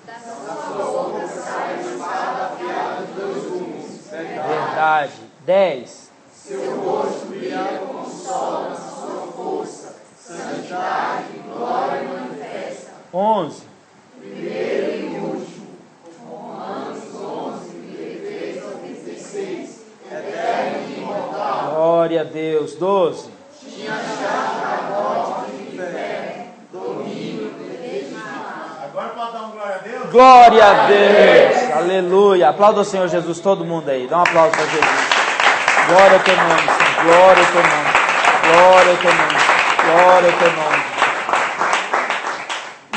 Da sua boca sai uma espada afiada de 2 gumes. Verdade. 10. Seu rosto brilha como o sol na sua força. Santidade e glória manifesta. 11. Primeiro e último. Romanos 11, 33 ao 36. Eterno e imortal. Glória a Deus. 12. Tinha chave da morte e do inferno. Domínio desde lá. Agora pode dar um glória a Deus? Glória a Deus. Aleluia. Aplauda o Senhor Jesus, todo mundo aí. Dá um aplauso para Jesus. Glória ao teu nome, Senhor. Glória ao teu nome. Glória ao teu nome. Glória ao teu nome.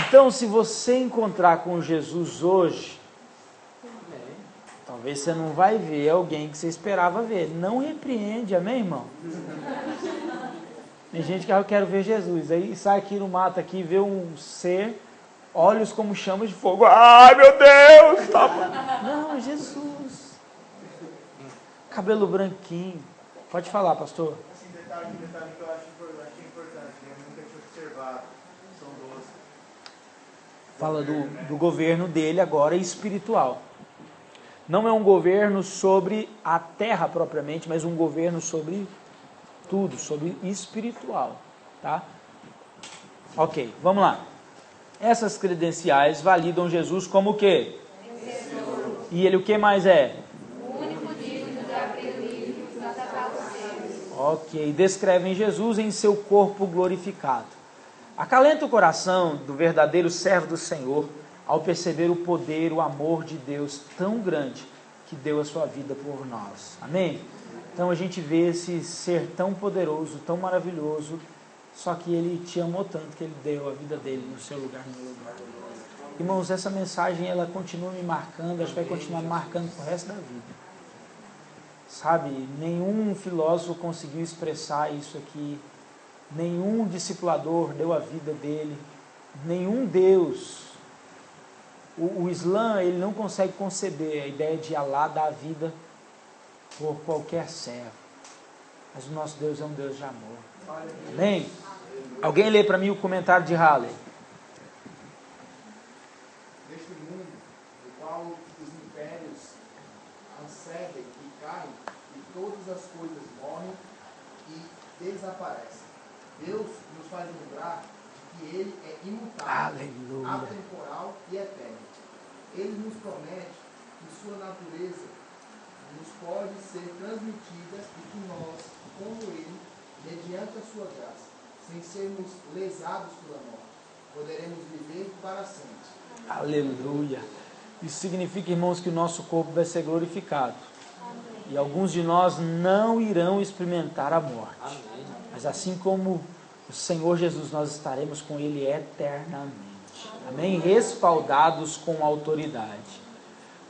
Então, se você encontrar com Jesus hoje, talvez você não vai ver alguém que você esperava ver. Não repreende, amém, irmão? Tem gente que eu quero ver Jesus. Aí sai aqui no mato aqui, vê um ser, olhos como chamas de fogo. Ai, meu Deus! Tá... Não, é Jesus. Cabelo branquinho. Pode falar, pastor. Assim, detalhe que eu achei importante, eu nunca tinha observado. São 12. Fala do governo dele agora espiritual. Não é um governo sobre a terra propriamente, mas um governo sobre tudo, sobre espiritual, tá? Ok, vamos lá. Essas credenciais validam Jesus como o quê? Vencedor. E ele o que mais é? O único digno de abrir o livro e desatar os selos. Ok, descrevem Jesus em seu corpo glorificado. Acalenta o coração do verdadeiro servo do Senhor ao perceber o poder, o amor de Deus tão grande que deu a sua vida por nós. Amém? Então a gente vê esse ser tão poderoso, tão maravilhoso, só que ele te amou tanto que ele deu a vida dele no seu lugar, no meu lugar. Irmãos, essa mensagem ela continua me marcando, acho que vai continuar me marcando pro resto da vida. Sabe, nenhum filósofo conseguiu expressar isso aqui, nenhum discipulador deu a vida dele, nenhum Deus. O Islã, ele não consegue conceber a ideia de Allah dar a vida por qualquer servo. Mas o nosso Deus é um Deus de amor. Amém? Alguém lê para mim o comentário de Halley. Neste mundo, no qual os impérios ancedem e caem, e todas as coisas morrem e desaparecem, Deus nos faz lembrar de que Ele é imutável, Aleluia. atemporal e eterno. Ele nos promete que sua natureza nos pode ser transmitida e que nós, como Ele, mediante a sua graça, sem sermos lesados pela morte, poderemos viver para sempre. Aleluia. Isso significa, irmãos, que o nosso corpo vai ser glorificado. E alguns de nós não irão experimentar a morte. Mas assim como o Senhor Jesus, nós estaremos com Ele eternamente. Amém? Respaldados com autoridade.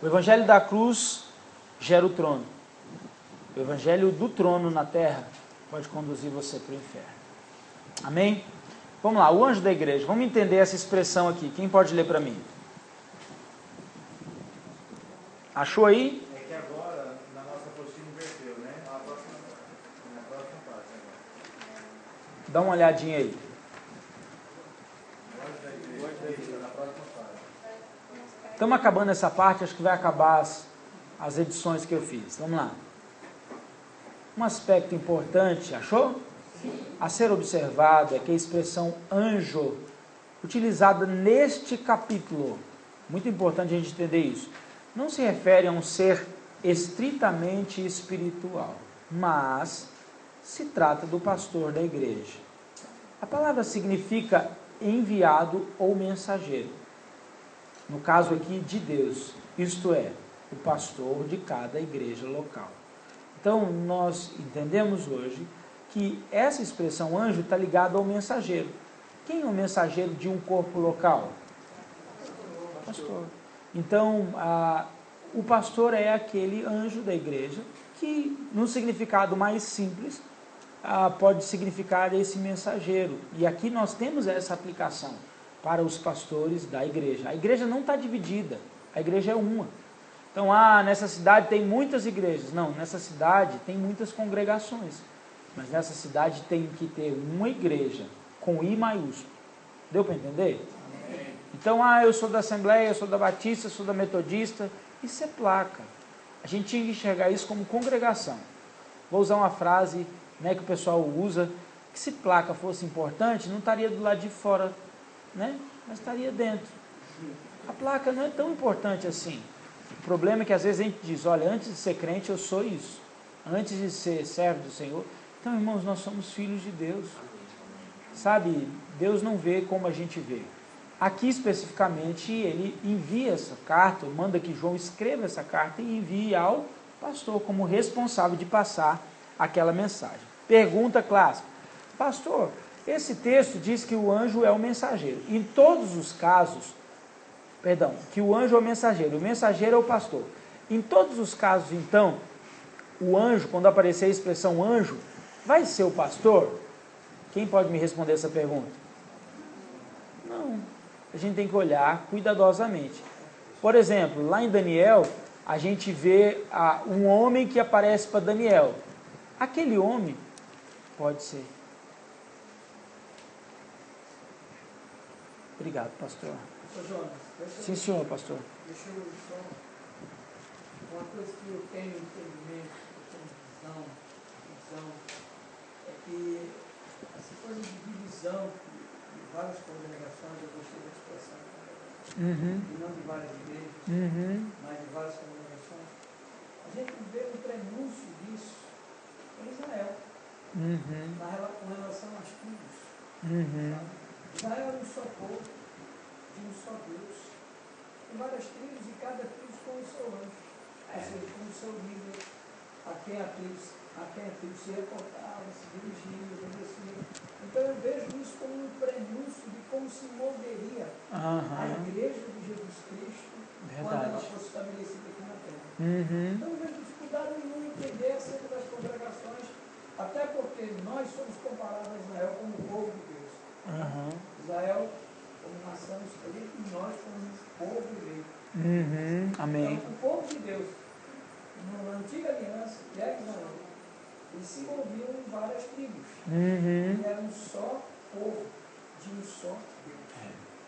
O Evangelho da cruz gera o trono. O Evangelho do trono na terra pode conduzir você para o inferno. Amém? Vamos lá, o anjo da igreja. Vamos entender essa expressão aqui. Quem pode ler para mim? Achou aí? É que agora, na nossa apostila, inverteu, né? Na próxima parte agora. Dá uma olhadinha aí. Estamos acabando essa parte, acho que vai acabar as edições que eu fiz. Vamos lá. Um aspecto importante, achou? A ser observado é que a expressão anjo, utilizada neste capítulo, muito importante a gente entender isso, não se refere a um ser estritamente espiritual, mas se trata do pastor da igreja. A palavra significa enviado ou mensageiro. No caso aqui de Deus, isto é, o pastor de cada igreja local. Então, nós entendemos hoje que essa expressão anjo está ligada ao mensageiro. Quem é o mensageiro de um corpo local? Pastor. Então, o pastor é aquele anjo da igreja que, no significado mais simples, pode significar esse mensageiro. E aqui nós temos essa aplicação para os pastores da igreja. A igreja não está dividida, a igreja é uma. Então, nessa cidade tem muitas igrejas. Não, nessa cidade tem muitas congregações. Mas nessa cidade tem que ter uma igreja com I maiúsculo. Deu para entender? Então, eu sou da Assembleia, eu sou da Batista, eu sou da Metodista. Isso é placa. A gente tinha que enxergar isso como congregação. Vou usar uma frase, né, que o pessoal usa, que se placa fosse importante, não estaria do lado de fora, né, mas estaria dentro. A placa não é tão importante assim. O problema é que às vezes a gente diz, olha, antes de ser crente eu sou isso. Antes de ser servo do Senhor. Então, irmãos, nós somos filhos de Deus. Sabe, Deus não vê como a gente vê. Aqui especificamente ele envia essa carta, manda que João escreva essa carta e envie ao pastor como responsável de passar aquela mensagem. Pergunta clássica: pastor, esse texto diz que o anjo é o mensageiro. Em todos os casos, que o anjo é o mensageiro é o pastor. Em todos os casos, então, o anjo, quando aparecer a expressão anjo, vai ser o pastor? Quem pode me responder essa pergunta? Não. A gente tem que olhar cuidadosamente. Por exemplo, lá em Daniel, a gente vê um homem que aparece para Daniel. Aquele homem pode ser. Obrigado, pastor. Jonas, Sim, senhor, pastor. Deixa eu só... Uma coisa que eu tenho entendimento, visão, é que essa coisa de divisão de várias congregações, eu gostei da expressão, e não de várias igrejas, mas de várias congregações, a gente vê um prenúncio disso em Israel, com relação às tribos. Israel é um só povo, de um só Deus. Tem várias tribos e cada tribo com o seu anjo, ou seja, com o seu líder, a quem a tribo se reportava, se dirigia, obedecia. Então eu vejo isso como um prenúncio de como se moveria a igreja de Jesus Cristo quando ela fosse estabelecida aqui na terra. Então eu vejo dificuldade nenhuma em entender acerca das congregações, até porque nós somos comparados a Israel como o povo de Deus. Israel como nação escolhida e nós como povo eleito. Amém. Então, o povo de Deus, na antiga aliança, que é Israel, eles se moviam em várias tribos. E era um só povo, de um só Deus.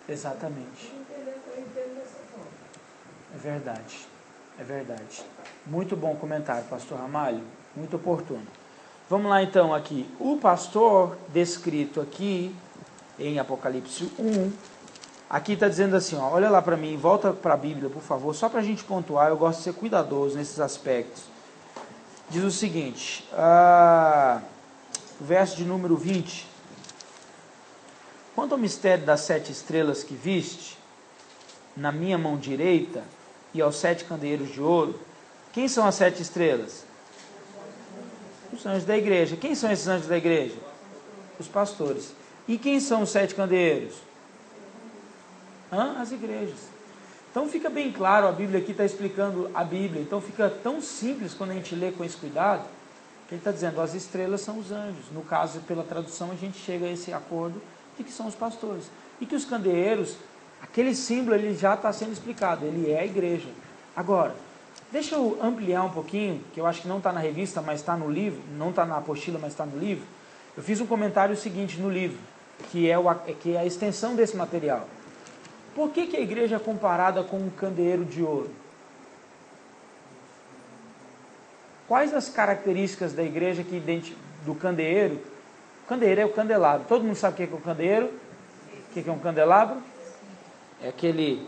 Exatamente. Eu entendo dessa forma. É verdade. É verdade. Muito bom comentário, pastor Ramalho. Muito oportuno. Vamos lá então aqui. O pastor descrito aqui em Apocalipse 1, aqui está dizendo assim, olha lá para mim, volta para a Bíblia, por favor, só para a gente pontuar, eu gosto de ser cuidadoso nesses aspectos. Diz o seguinte, o verso de número 20, quanto ao mistério das 7 estrelas que viste, na minha mão direita, e aos 7 candeeiros de ouro, quem são as 7 estrelas? Os anjos da igreja. Quem são esses anjos da igreja? Os pastores. E quem são os 7 candeeiros? As igrejas. Então fica bem claro, a Bíblia aqui está explicando a Bíblia, então fica tão simples quando a gente lê com esse cuidado, que ele está dizendo, as estrelas são os anjos. No caso, pela tradução, a gente chega a esse acordo de que são os pastores. E que os candeeiros, aquele símbolo, ele já está sendo explicado, ele é a igreja. Agora, deixa eu ampliar um pouquinho, que eu acho que não está na revista, mas está no livro, não está na apostila, mas está no livro. Eu fiz um comentário seguinte no livro, que é a extensão desse material. Por que a igreja é comparada com um candeeiro de ouro? Quais as características da igreja do candeeiro? O candeeiro é o candelabro. Todo mundo sabe o que é o candeeiro? O que é um candelabro? É aquele,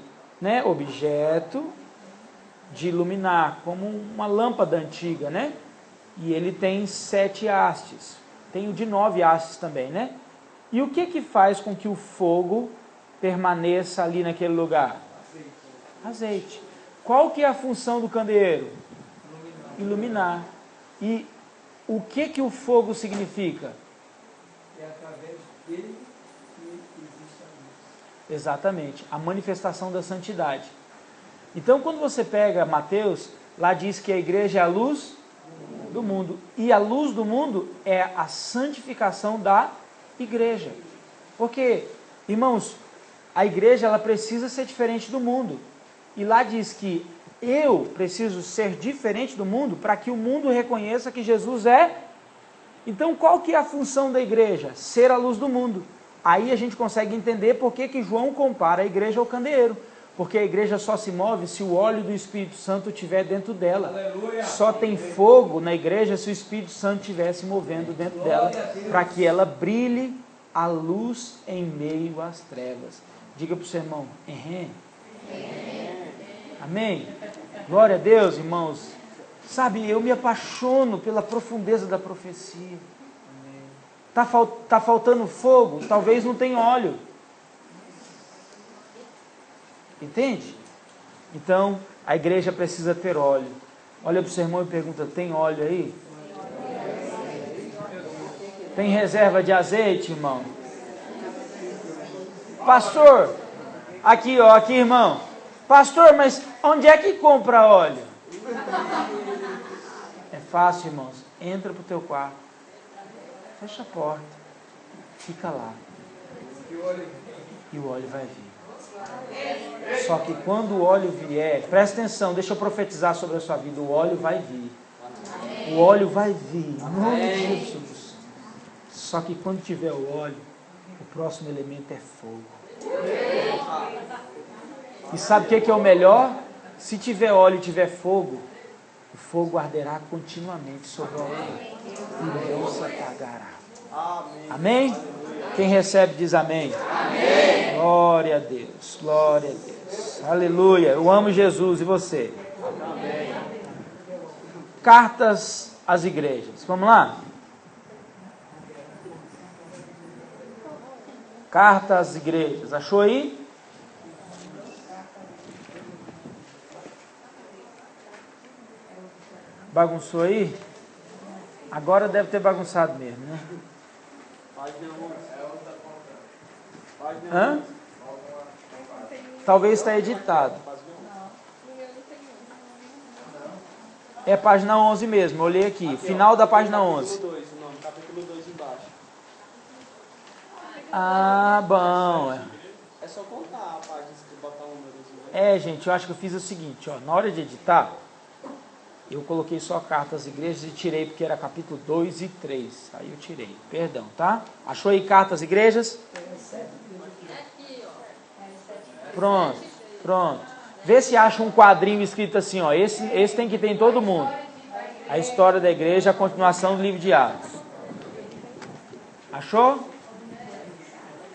objeto de iluminar, como uma lâmpada antiga, né? E ele tem 7 hastes. Tem o de 9 hastes também, né? E o que faz com que o fogo permaneça ali naquele lugar? Azeite. Qual que é a função do candeeiro? Iluminar. E o que o fogo significa? É através dele que existe a luz. Exatamente, a manifestação da santidade. Então, quando você pega Mateus, lá diz que a igreja é a luz do mundo. E a luz do mundo é a santificação da igreja. Porque, irmãos, a igreja ela precisa ser diferente do mundo. E lá diz que eu preciso ser diferente do mundo para que o mundo reconheça que Jesus é. Então, qual que é a função da igreja? Ser a luz do mundo. Aí a gente consegue entender por que João compara a igreja ao candeeiro. Porque a igreja só se move se o óleo do Espírito Santo estiver dentro dela. Aleluia. Só tem fogo na igreja se o Espírito Santo estiver se movendo dentro dela, para que ela brilhe a luz em meio às trevas. Diga para o seu irmão, amém? Glória a Deus, irmãos. Sabe, eu me apaixono pela profundeza da profecia. Tá faltando fogo? Talvez não tenha óleo. Entende? Então, a igreja precisa ter óleo. Olha para o seu irmão e pergunta, tem óleo aí? Tem reserva de azeite, irmão? Pastor, aqui irmão. Pastor, mas onde é que compra óleo? É fácil, irmãos. Entra para o teu quarto. Fecha a porta. Fica lá. E o óleo vai vir. Só que quando o óleo vier, presta atenção, deixa eu profetizar sobre a sua vida. O óleo vai vir. O óleo vai vir. Em nome de Jesus. Só que quando tiver o óleo, o próximo elemento é fogo. E sabe o que é o melhor? Se tiver óleo e tiver fogo, o fogo arderá continuamente sobre o óleo e não se apagará. Amém? Quem recebe diz amém. Amém. Glória a Deus, glória a Deus. Aleluia. Eu amo Jesus, e você? Amém. Cartas às igrejas. Vamos lá? Carta às igrejas. Achou aí? Bagunçou aí? Agora deve ter bagunçado mesmo, né? Hã? Talvez está editado. É página 11 mesmo, eu olhei aqui. Final da página 11. Capítulo 2 embaixo. Ah, bom. É só contar a página e botar números. É, gente, eu acho que eu fiz o seguinte, ó. Na hora de editar, eu coloquei só cartas às igrejas e tirei porque era capítulo 2 e 3. Aí eu tirei, perdão, tá? Achou aí cartas às igrejas? Pronto, pronto. Vê se acha um quadrinho escrito assim, ó. Esse tem que ter em todo mundo. A história da igreja, a continuação do livro de Atos. Achou?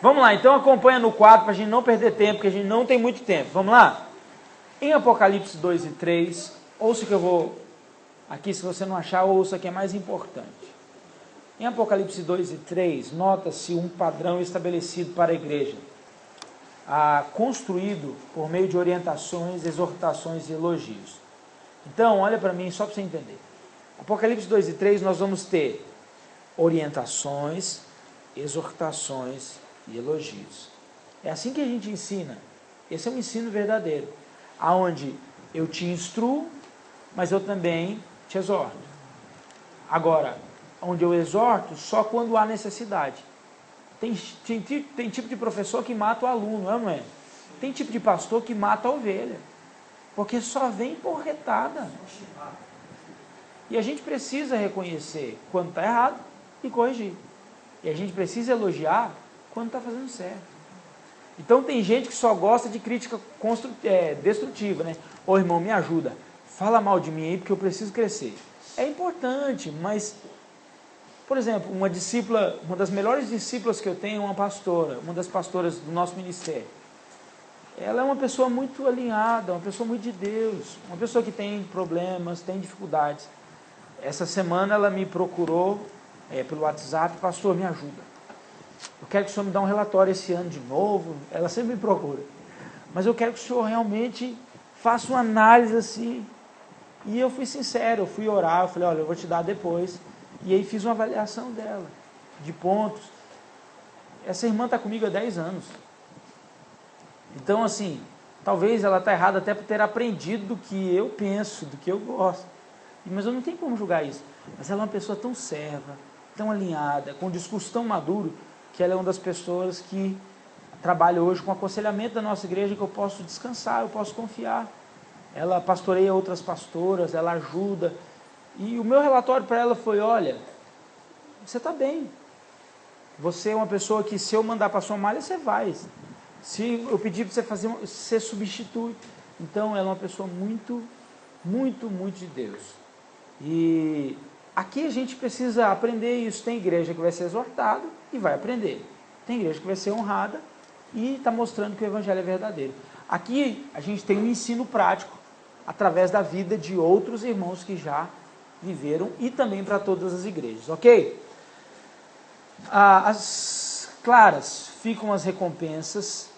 Vamos lá, então acompanha no quadro para a gente não perder tempo, porque a gente não tem muito tempo. Vamos lá? Em Apocalipse 2 e 3, ouça que eu vou... Aqui, se você não achar, ouça que é mais importante. Em Apocalipse 2 e 3, nota-se um padrão estabelecido para a igreja, construído por meio de orientações, exortações e elogios. Então, olha para mim, só para você entender. Apocalipse 2 e 3, nós vamos ter orientações, exortações e elogios. É assim que a gente ensina. Esse é um ensino verdadeiro, aonde eu te instruo, mas eu também te exorto. Agora, onde eu exorto, só quando há necessidade. Tem tipo de professor que mata o aluno, não é? Tem tipo de pastor que mata a ovelha, porque só vem porretada. E a gente precisa reconhecer quando está errado e corrigir. E a gente precisa elogiar quando está fazendo certo. Então tem gente que só gosta de crítica destrutiva, né? Ô irmão, me ajuda, fala mal de mim aí porque eu preciso crescer. É importante, mas, por exemplo, uma das melhores discípulas que eu tenho é uma pastora, uma das pastoras do nosso ministério. Ela é uma pessoa muito alinhada, uma pessoa muito de Deus, uma pessoa que tem problemas, tem dificuldades. Essa semana ela me procurou pelo WhatsApp, pastor, me ajuda. Eu quero que o senhor me dê um relatório esse ano de novo. Ela sempre me procura. Mas eu quero que o senhor realmente faça uma análise assim. E eu fui sincero, eu fui orar, eu falei, olha, eu vou te dar depois. E aí fiz uma avaliação dela, de pontos. Essa irmã está comigo há 10 anos. Então, assim, talvez ela está errada até por ter aprendido do que eu penso, do que eu gosto. Mas eu não tenho como julgar isso. Mas ela é uma pessoa tão serva, tão alinhada, com um discurso tão maduro, que ela é uma das pessoas que trabalha hoje com aconselhamento da nossa igreja, que eu posso descansar, eu posso confiar. Ela pastoreia outras pastoras, ela ajuda. E o meu relatório para ela foi, olha, você está bem. Você é uma pessoa que, se eu mandar para a sua malha, você vai. Se eu pedir para você fazer, você substitui. Então, ela é uma pessoa muito, muito, muito de Deus. E aqui a gente precisa aprender isso. Tem igreja que vai ser exortada e vai aprender. Tem igreja que vai ser honrada e está mostrando que o evangelho é verdadeiro. Aqui a gente tem um ensino prático através da vida de outros irmãos que já viveram e também para todas as igrejas, ok? As claras ficam as recompensas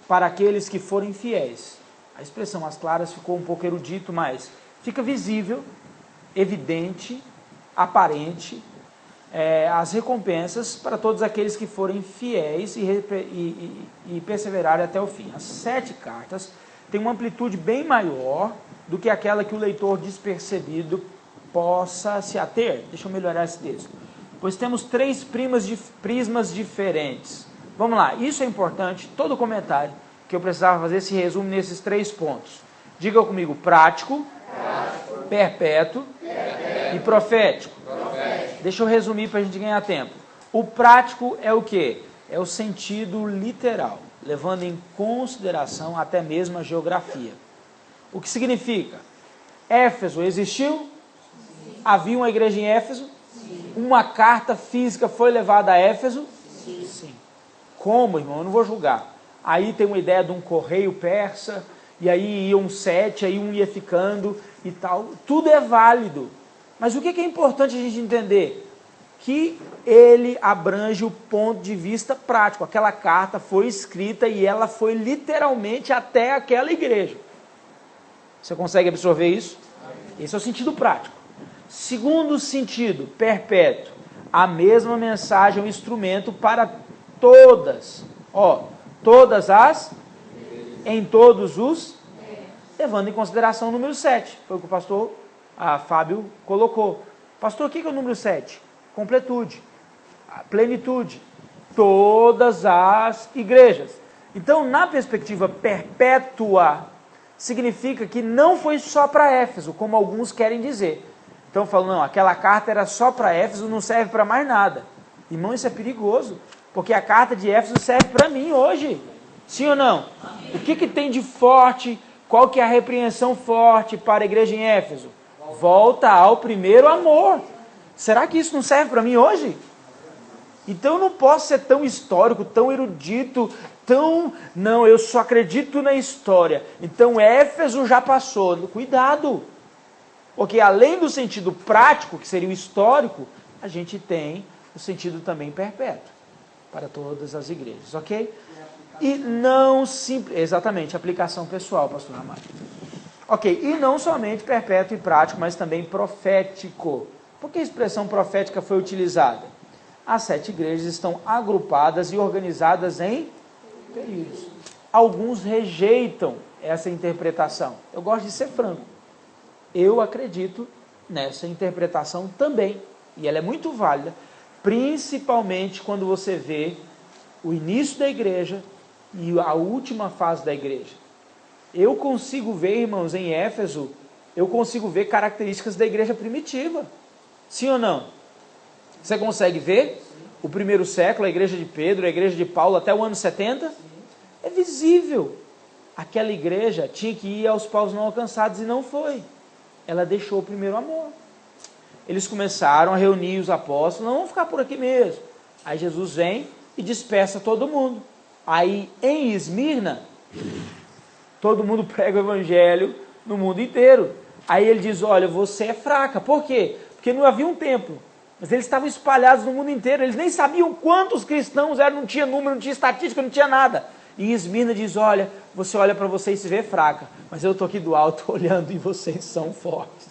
para aqueles que forem fiéis. A expressão as claras ficou um pouco erudito, mas fica visível, evidente, aparente, as recompensas para todos aqueles que forem fiéis e perseverarem até o fim. As 7 cartas têm uma amplitude bem maior do que aquela que o leitor despercebido possa se ater. Deixa eu melhorar esse texto. Pois temos 3 prismas diferentes. Vamos lá, isso é importante, todo comentário que eu precisava fazer se resume nesses 3 pontos. Diga comigo, prático, perpétuo e profético. Deixa eu resumir para a gente ganhar tempo. O prático é o quê? É o sentido literal, levando em consideração até mesmo a geografia. O que significa? Éfeso existiu? Sim. Havia uma igreja em Éfeso? Sim. Uma carta física foi levada a Éfeso? Sim. Sim. Como, irmão? Eu não vou julgar. Aí tem uma ideia de um correio persa, e aí iam 7, aí um ia ficando e tal. Tudo é válido. Mas o que é importante a gente entender? Que ele abrange o ponto de vista prático. Aquela carta foi escrita e ela foi literalmente até aquela igreja. Você consegue absorver isso? Esse é o sentido prático. Segundo sentido, perpétuo. A mesma mensagem é um instrumento para todas. Todas as, em todos os, levando em consideração o número 7. Foi o que o pastor Fábio colocou. Pastor, o que é o número 7? Completude, plenitude, todas as igrejas. Então, na perspectiva perpétua, significa que não foi só para Éfeso, como alguns querem dizer. Então, falam, não, aquela carta era só para Éfeso, não serve para mais nada. Irmão, isso é perigoso, porque a carta de Éfeso serve para mim hoje. Sim ou não? O que tem de forte? Qual que é a repreensão forte para a igreja em Éfeso? Volta ao primeiro amor. Será que isso não serve para mim hoje? Então eu não posso ser tão histórico, tão erudito, não, eu só acredito na história. Então Éfeso já passou. Cuidado! Porque além do sentido prático, que seria o histórico, a gente tem o sentido também perpétuo para todas as igrejas, ok? E não exatamente, aplicação pessoal, pastor Amado. Ok, e não somente perpétuo e prático, mas também profético. Por que a expressão profética foi utilizada? As 7 igrejas estão agrupadas e organizadas em períodos. Alguns rejeitam essa interpretação. Eu gosto de ser franco. Eu acredito nessa interpretação também. E ela é muito válida, principalmente quando você vê o início da igreja e a última fase da igreja. Eu consigo ver, irmãos, em Éfeso, eu consigo ver características da igreja primitiva. Sim ou não? Você consegue ver o primeiro século, a igreja de Pedro, a igreja de Paulo, até o ano 70? É visível. Aquela igreja tinha que ir aos povos não alcançados e não foi. Ela deixou o primeiro amor. Eles começaram a reunir os apóstolos, não vamos ficar por aqui mesmo. Aí Jesus vem e dispersa todo mundo. Aí em Esmirna, todo mundo prega o evangelho no mundo inteiro. Aí ele diz, olha, você é fraca. Por quê? Porque não havia um templo. Mas eles estavam espalhados no mundo inteiro. Eles nem sabiam quantos cristãos eram, não tinha número, não tinha estatística, não tinha nada. E Esmirna diz, olha, você olha para você e se vê fraca. Mas eu estou aqui do alto olhando e vocês são fortes.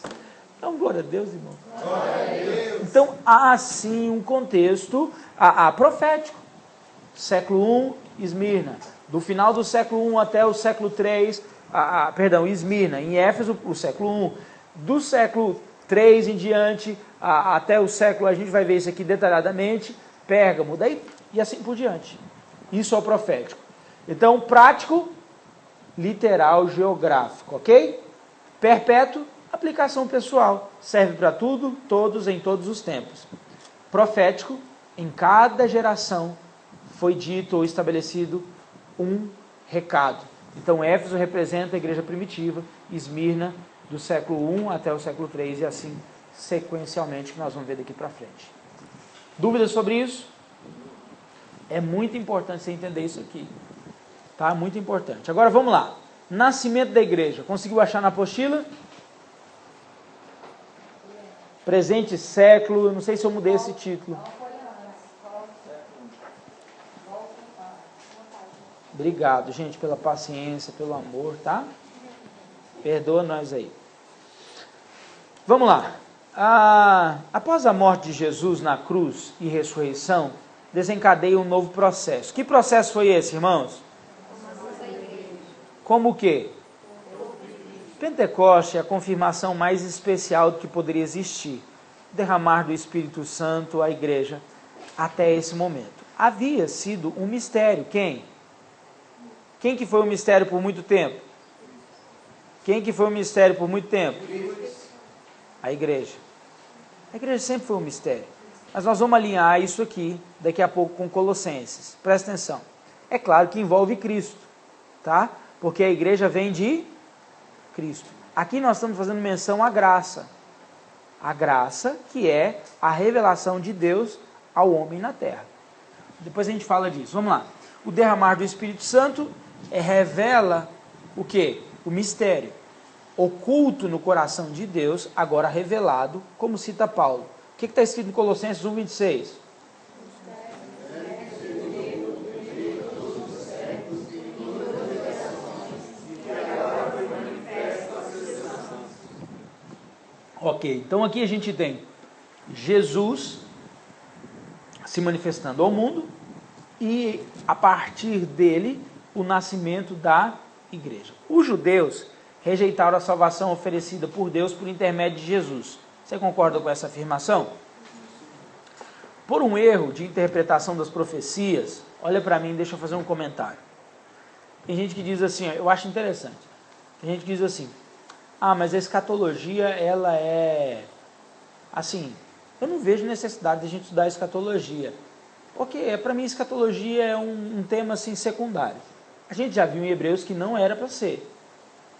Então, glória a Deus, irmão. Glória a Deus. Então, há sim um contexto profético. Século I, Esmirna. Do final do século I até o século III, Esmirna. Em Éfeso, o século I. Do século III em diante, até o século, a gente vai ver isso aqui detalhadamente, Pérgamo, daí, e assim por diante. Isso é o profético. Então, prático, literal, geográfico, ok? Perpétuo, aplicação pessoal. Serve para tudo, todos, em todos os tempos. Profético, em cada geração foi dito ou estabelecido um recado. Então, Éfeso representa a igreja primitiva, Esmirna, do século I até o século III, e assim sequencialmente, que nós vamos ver daqui para frente. Dúvidas sobre isso? É muito importante você entender isso aqui. Tá? Muito importante. Agora vamos lá. Nascimento da igreja. Conseguiu achar na apostila? Presente século. Eu não sei se eu mudei esse título. Obrigado, gente, pela paciência, pelo amor, tá? Perdoa nós aí. Vamos lá. Após a morte de Jesus na cruz e ressurreição, desencadeia um novo processo. Que processo foi esse, irmãos? Como o quê? Pentecoste é a confirmação mais especial do que poderia existir. Derramar do Espírito Santo à igreja até esse momento. Havia sido um mistério. Quem? Quem que foi um mistério por muito tempo? Quem que foi um mistério por muito tempo? A igreja. A igreja sempre foi um mistério. Mas nós vamos alinhar isso aqui daqui a pouco com Colossenses. Presta atenção. É claro que envolve Cristo, tá? Porque a igreja vem de Cristo. Aqui nós estamos fazendo menção à graça. A graça que é a revelação de Deus ao homem na terra. Depois a gente fala disso. Vamos lá. O derramar do Espírito Santo revela o quê? O mistério oculto no coração de Deus, agora revelado, como cita Paulo. O que está escrito em Colossenses 1,26? Ok, então aqui a gente tem Jesus se manifestando ao mundo e a partir dele o nascimento da igreja. Os judeus rejeitaram a salvação oferecida por Deus por intermédio de Jesus. Você concorda com essa afirmação? Por um erro de interpretação das profecias, olha para mim, deixa eu fazer um comentário. Tem gente que diz assim, eu acho interessante. Tem gente que diz assim, mas a escatologia, ela é assim, eu não vejo necessidade de a gente estudar a escatologia. Ok, para mim escatologia é um tema assim secundário. A gente já viu em Hebreus que não era para ser.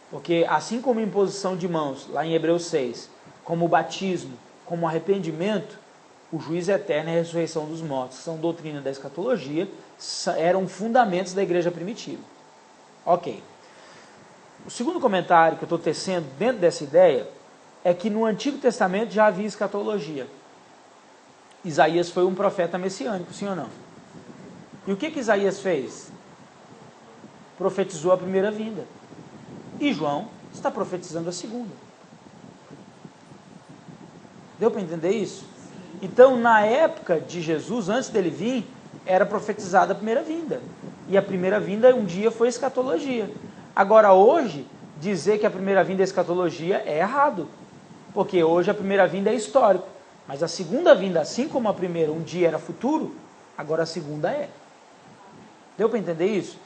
Porque assim como a imposição de mãos, lá em Hebreus 6, como o batismo, como o arrependimento, o juízo eterno e a ressurreição dos mortos são doutrina da escatologia, eram fundamentos da igreja primitiva. Ok. O segundo comentário que eu estou tecendo dentro dessa ideia é que no Antigo Testamento já havia escatologia. Isaías foi um profeta messiânico, sim ou não? E o que Isaías fez? Profetizou a primeira vinda. E João está profetizando a segunda. Deu para entender isso? Então, na época de Jesus, antes dele vir, era profetizada a primeira vinda. E a primeira vinda um dia foi escatologia. Agora, hoje, dizer que a primeira vinda é escatologia é errado. Porque hoje a primeira vinda é histórico. Mas a segunda vinda, assim como a primeira um dia era futuro, agora a segunda é. Deu para entender isso?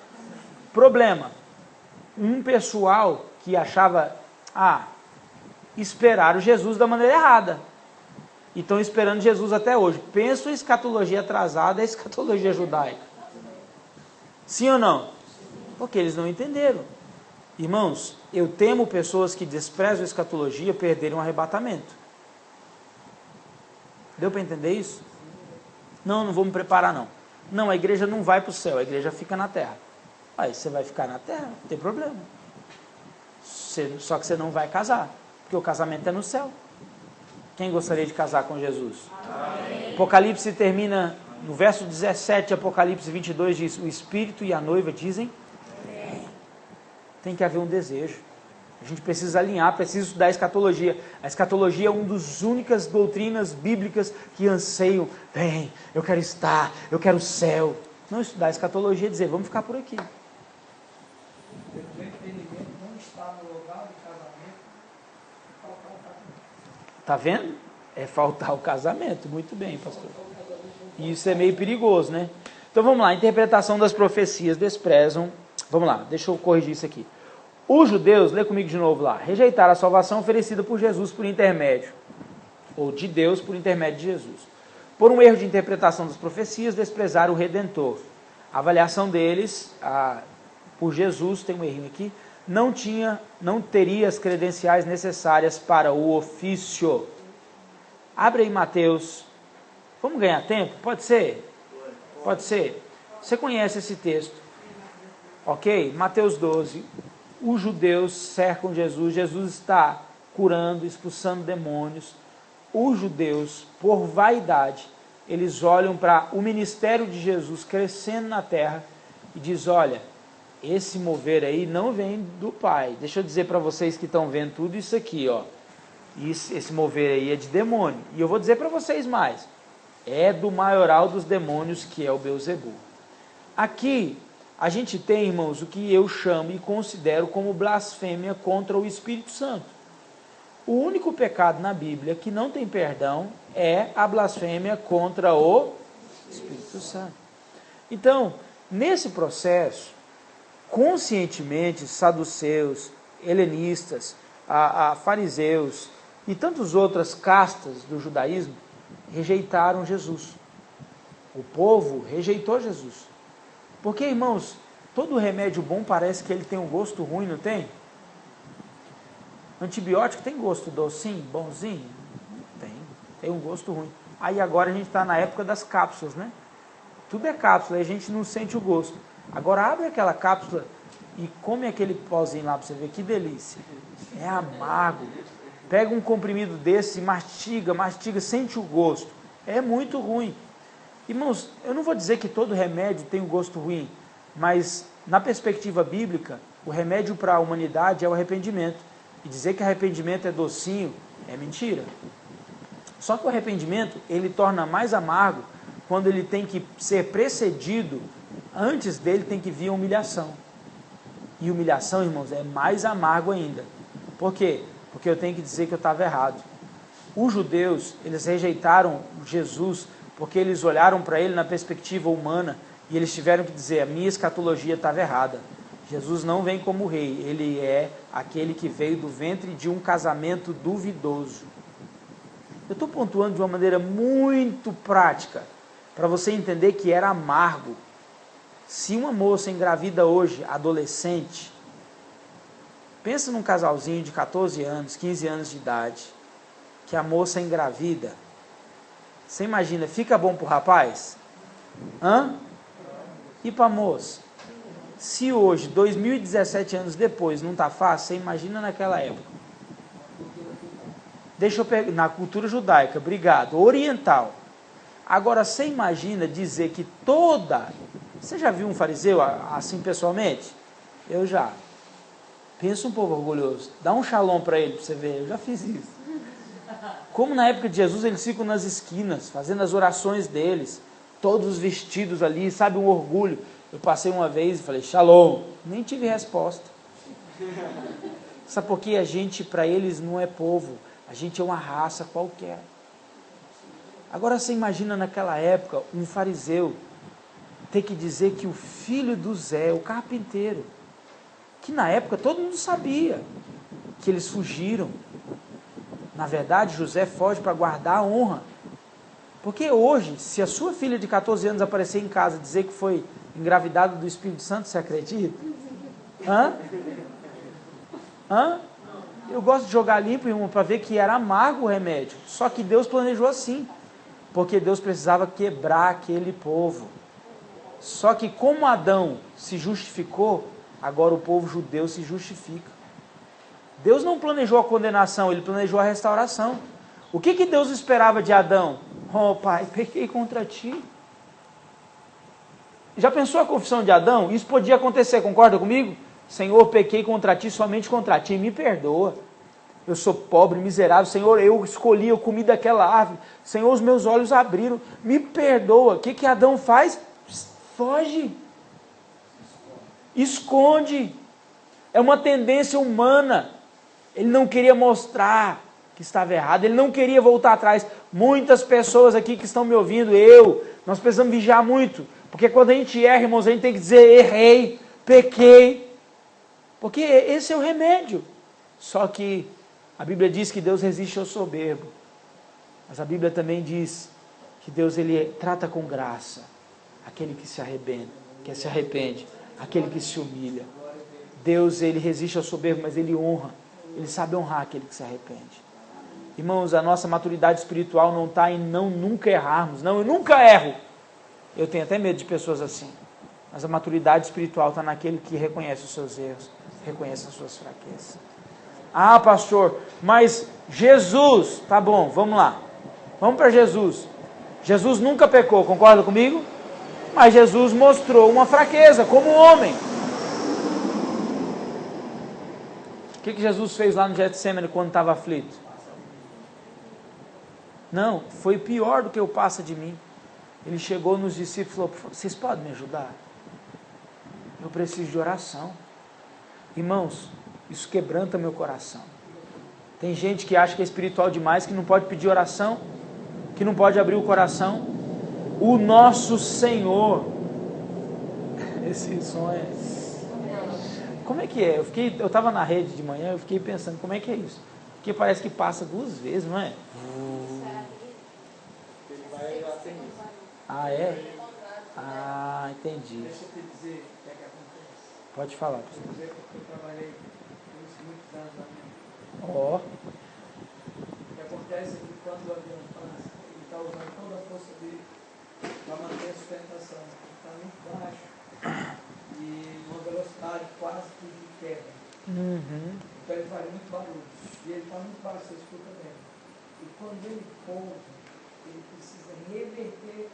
Problema. Um pessoal que achava, esperaram Jesus da maneira errada. E estão esperando Jesus até hoje. Pensa em escatologia atrasada, é escatologia judaica. Sim ou não? Porque eles não entenderam. Irmãos, eu temo pessoas que desprezam a escatologia perderem um arrebatamento. Deu para entender isso? Não vou me preparar não. Não, a igreja não vai para o céu, a igreja fica na terra. Aí você vai ficar na terra, não tem problema. Só que você não vai casar, porque o casamento é no céu. Quem gostaria de casar com Jesus? Amém. Apocalipse termina, no verso 17, Apocalipse 22 diz, o Espírito e a noiva dizem, amém. Tem que haver um desejo. A gente precisa alinhar, precisa estudar a escatologia. A escatologia é uma das únicas doutrinas bíblicas que anseiam, bem, eu quero estar, eu quero o céu. Não estudar a escatologia é dizer, vamos ficar por aqui. O entendimento não está no lugar do casamento, faltar o casamento. Está vendo? É faltar o casamento. Muito bem, pastor. Isso é meio perigoso, né? Então vamos lá, interpretação das profecias desprezam. Vamos lá, deixa eu corrigir isso aqui. Os judeus, lê comigo de novo lá, rejeitaram a salvação oferecida por Jesus por intermédio, ou de Deus por intermédio de Jesus. Por um erro de interpretação das profecias, desprezaram o Redentor. A avaliação deles, por Jesus, tem um errinho aqui, não teria as credenciais necessárias para o ofício. Abre aí Mateus. Vamos ganhar tempo? Pode ser? Pode ser. Você conhece esse texto. Ok? Mateus 12. Os judeus cercam Jesus. Jesus está curando, expulsando demônios. Os judeus, por vaidade, eles olham para o ministério de Jesus crescendo na terra e diz, olha, esse mover aí não vem do Pai. Deixa eu dizer para vocês que estão vendo tudo isso aqui, ó. Esse mover aí é de demônio. E eu vou dizer para vocês mais. É do maioral dos demônios, que é o Beelzebul. Aqui, a gente tem, irmãos, o que eu chamo e considero como blasfêmia contra o Espírito Santo. O único pecado na Bíblia que não tem perdão é a blasfêmia contra o Espírito Santo. Então, nesse processo, conscientemente, saduceus, helenistas, fariseus e tantas outras castas do judaísmo rejeitaram Jesus. O povo rejeitou Jesus. Porque, irmãos, todo remédio bom parece que ele tem um gosto ruim, não tem? Antibiótico tem gosto docinho, bonzinho? Não tem. Tem um gosto ruim. Aí agora a gente está na época das cápsulas, né? Tudo é cápsula e a gente não sente o gosto. Agora abre aquela cápsula e come aquele pozinho lá para você ver, que delícia. É amargo. Pega um comprimido desse e mastiga, sente o gosto. É muito ruim. Irmãos, eu não vou dizer que todo remédio tem um gosto ruim, mas na perspectiva bíblica, o remédio para a humanidade é o arrependimento. E dizer que arrependimento é docinho é mentira. Só que o arrependimento, ele torna mais amargo quando ele tem que ser precedido, antes dele tem que vir a humilhação. E humilhação, irmãos, é mais amargo ainda. Por quê? Porque eu tenho que dizer que eu estava errado. Os judeus, eles rejeitaram Jesus porque eles olharam para ele na perspectiva humana e eles tiveram que dizer, a minha escatologia estava errada. Jesus não vem como rei, ele é aquele que veio do ventre de um casamento duvidoso. Eu estou pontuando de uma maneira muito prática, para você entender que era amargo. Se uma moça engravida hoje, adolescente, pensa num casalzinho de 14 anos, 15 anos de idade, que a moça engravida, você imagina, fica bom para o rapaz? E para a moça? Se hoje, 2017 anos depois, não está fácil, você imagina naquela época. Deixa eu pegar, na cultura judaica, obrigado, oriental. Agora, você imagina dizer que você já viu um fariseu assim pessoalmente? Eu já. Pensa um pouco orgulhoso, dá um shalom para ele, para você ver, eu já fiz isso. Como na época de Jesus, eles ficam nas esquinas, fazendo as orações deles, todos vestidos ali, sabe, um orgulho. Eu passei uma vez e falei, shalom, nem tive resposta. Sabe por quê? A gente, para eles, não é povo, a gente é uma raça qualquer. Agora você imagina naquela época, um fariseu ter que dizer que o filho do Zé, o carpinteiro, que na época todo mundo sabia que eles fugiram. Na verdade, José foge para guardar a honra. Porque hoje, se a sua filha de 14 anos aparecer em casa e dizer que foi engravidada do Espírito Santo, você acredita? Eu gosto de jogar limpo, irmão, para ver que era amargo o remédio. Só que Deus planejou assim, porque Deus precisava quebrar aquele povo. Só que como Adão se justificou, agora o povo judeu se justifica. Deus não planejou a condenação, Ele planejou a restauração. O que Deus esperava de Adão? Oh, pai, pequei contra ti. Já pensou a confissão de Adão? Isso podia acontecer, concorda comigo? Senhor, pequei contra ti, somente contra ti, me perdoa. Eu sou pobre, miserável. Senhor, eu escolhi, eu comi daquela árvore. Senhor, os meus olhos abriram, me perdoa. O que Adão faz? Foge. Esconde. É uma tendência humana. Ele não queria mostrar que estava errado, ele não queria voltar atrás. Muitas pessoas aqui que estão me ouvindo, nós precisamos vigiar muito, porque quando a gente erra, irmãos, a gente tem que dizer, errei, pequei, porque esse é o remédio. Só que a Bíblia diz que Deus resiste ao soberbo, mas a Bíblia também diz que Deus, Ele trata com graça aquele que se arrepende, aquele que se humilha. Deus, Ele resiste ao soberbo, mas Ele honra, Ele sabe honrar aquele que se arrepende. Irmãos, a nossa maturidade espiritual não está em nunca errarmos. Não, eu nunca erro. Eu tenho até medo de pessoas assim. Mas a maturidade espiritual está naquele que reconhece os seus erros, reconhece as suas fraquezas. Ah, pastor, mas Jesus, tá bom, vamos lá. Vamos para Jesus. Jesus nunca pecou, concorda comigo? Mas Jesus mostrou uma fraqueza como homem. O que Jesus fez lá no Getsemane quando estava aflito? Não, foi pior do que o passa de mim. Ele chegou nos discípulos e falou, vocês podem me ajudar? Eu preciso de oração. Irmãos, isso quebranta meu coração. Tem gente que acha que é espiritual demais, que não pode pedir oração, que não pode abrir o coração. O nosso Senhor, esse som é... Como é que é? Eu estava na rede de manhã, eu fiquei pensando, como é que é isso? Porque parece que passa 2 vezes, não é? Ah, é? Ah, entendi. Deixa eu te dizer o que é que acontece. Pode falar, Vou dizer porque eu trabalhei muitos anos na minha vida. Ó. O que acontece é que quando o avião passa, ele está usando toda a força dele para manter a sustentação. Ele está muito baixo e uma velocidade quase que de queda. Então ele faz muito barulho. E ele está muito baixo, você escuta bem. E quando ele pousa, ele precisa reverter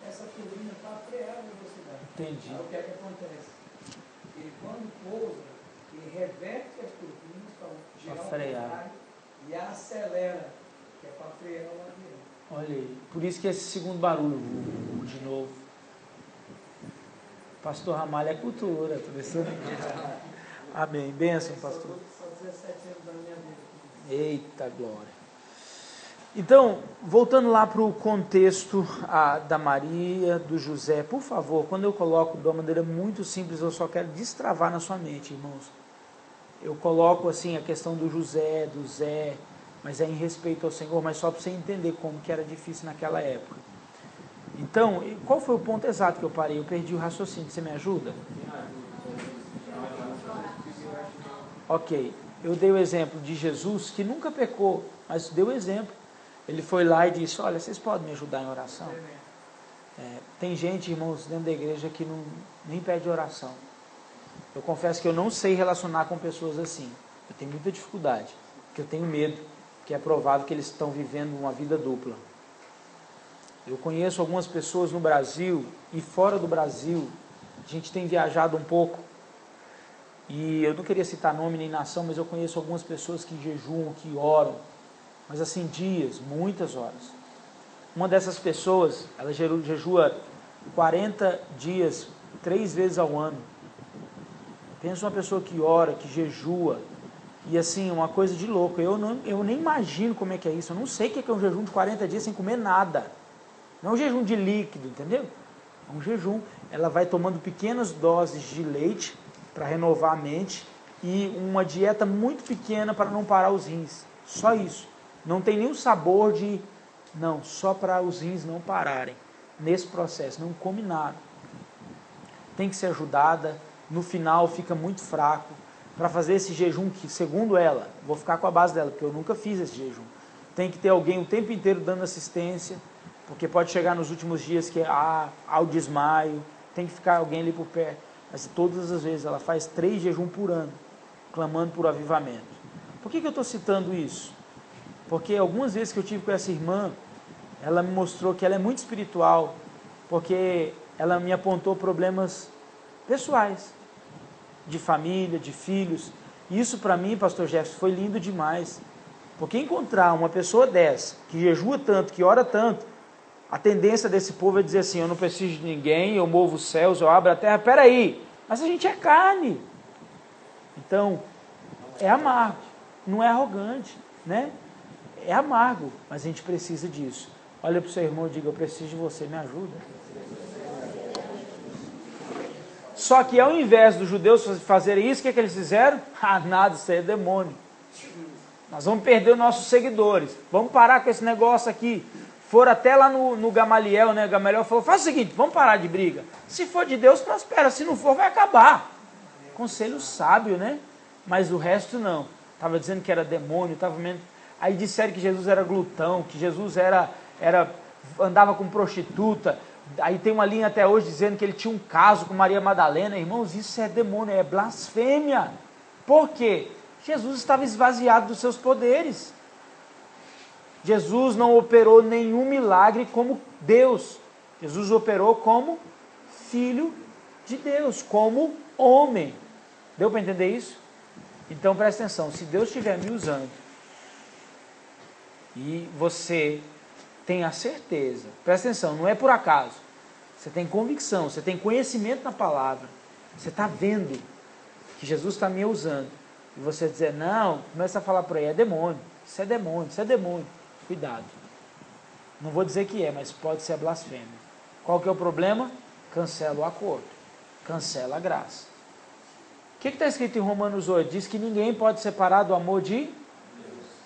essa turbina para frear a velocidade. Entendi. Aí o que é que acontece? Ele quando pousa, ele reverte as turbinas para girar o contrário e acelera, que é para frear o avião. Olha aí. Por isso que esse segundo barulho, de novo. Pastor Ramalho é cultura. Amém. Bênção, pastor. Só 17 anos da minha vida. Eita glória. Então, voltando lá para o contexto da Maria, do José, por favor, quando eu coloco de uma maneira muito simples, eu só quero destravar na sua mente, irmãos. Eu coloco assim a questão do José, do Zé, mas é em respeito ao Senhor, mas só para você entender como que era difícil naquela época. Então, qual foi o ponto exato que eu parei? Eu perdi o raciocínio, você me ajuda? Ok, eu dei o exemplo de Jesus, que nunca pecou, mas deu o exemplo. Ele foi lá e disse, olha, vocês podem me ajudar em oração? Tem gente, irmãos, dentro da igreja que nem pede oração. Eu confesso que eu não sei relacionar com pessoas assim. Eu tenho muita dificuldade, porque eu tenho medo, que é provável que eles estão vivendo uma vida dupla. Eu conheço algumas pessoas no Brasil e fora do Brasil. A gente tem viajado um pouco. E eu não queria citar nome nem nação, mas eu conheço algumas pessoas que jejuam, que oram. Mas assim, dias, muitas horas. Uma dessas pessoas, ela jejua 40 dias, 3 vezes ao ano. Pensa uma pessoa que ora, que jejua, e assim, uma coisa de louco. Eu nem imagino como é que é isso. Eu não sei o que é um jejum de 40 dias sem comer nada. Não é um jejum de líquido, entendeu? É um jejum. Ela vai tomando pequenas doses de leite para renovar a mente e uma dieta muito pequena para não parar os rins. Só isso. Não tem nenhum sabor de... Não, só para os rins não pararem nesse processo. Não come nada. Tem que ser ajudada, no final fica muito fraco para fazer esse jejum que, segundo ela, vou ficar com a base dela, porque eu nunca fiz esse jejum. Tem que ter alguém o tempo inteiro dando assistência, porque pode chegar nos últimos dias que ao desmaio, tem que ficar alguém ali por perto. Mas todas as vezes ela faz 3 jejum por ano, clamando por avivamento. Por que eu estou citando isso? Porque algumas vezes que eu tive com essa irmã, ela me mostrou que ela é muito espiritual, porque ela me apontou problemas pessoais, de família, de filhos. E isso para mim, pastor Jefferson, foi lindo demais. Porque encontrar uma pessoa dessa, que jejua tanto, que ora tanto, a tendência desse povo é dizer assim, eu não preciso de ninguém, eu movo os céus, eu abro a terra. Peraí, mas a gente é carne. Então, é amargo, não é arrogante, né? É amargo, mas a gente precisa disso. Olha para o seu irmão e diga, eu preciso de você, me ajuda. Só que ao invés dos judeus fazerem isso, o que é que eles fizeram? Nada, isso aí é demônio. Nós vamos perder os nossos seguidores. Vamos parar com esse negócio aqui. Foram até lá no Gamaliel, né? Gamaliel falou, faz o seguinte, vamos parar de briga. Se for de Deus, prospera. Se não for, vai acabar. Conselho sábio, né? Mas o resto não. Estava dizendo que era demônio, estava vendo. Aí disseram que Jesus era glutão, que Jesus andava com prostituta. Aí tem uma linha até hoje dizendo que ele tinha um caso com Maria Madalena. Irmãos, isso é demônio, é blasfêmia. Por quê? Jesus estava esvaziado dos seus poderes. Jesus não operou nenhum milagre como Deus. Jesus operou como Filho de Deus, como homem. Deu para entender isso? Então presta atenção, se Deus estiver me usando e você tem a certeza, presta atenção, não é por acaso, você tem convicção, você tem conhecimento na palavra, você está vendo que Jesus está me usando, e você dizer, não, começa a falar por aí, é demônio, isso é demônio, isso é demônio, cuidado, não vou dizer que é, mas pode ser blasfêmia. Qual que é o problema? Cancela o acordo, cancela a graça. O que está escrito em Romanos 8? Diz que ninguém pode separar do amor de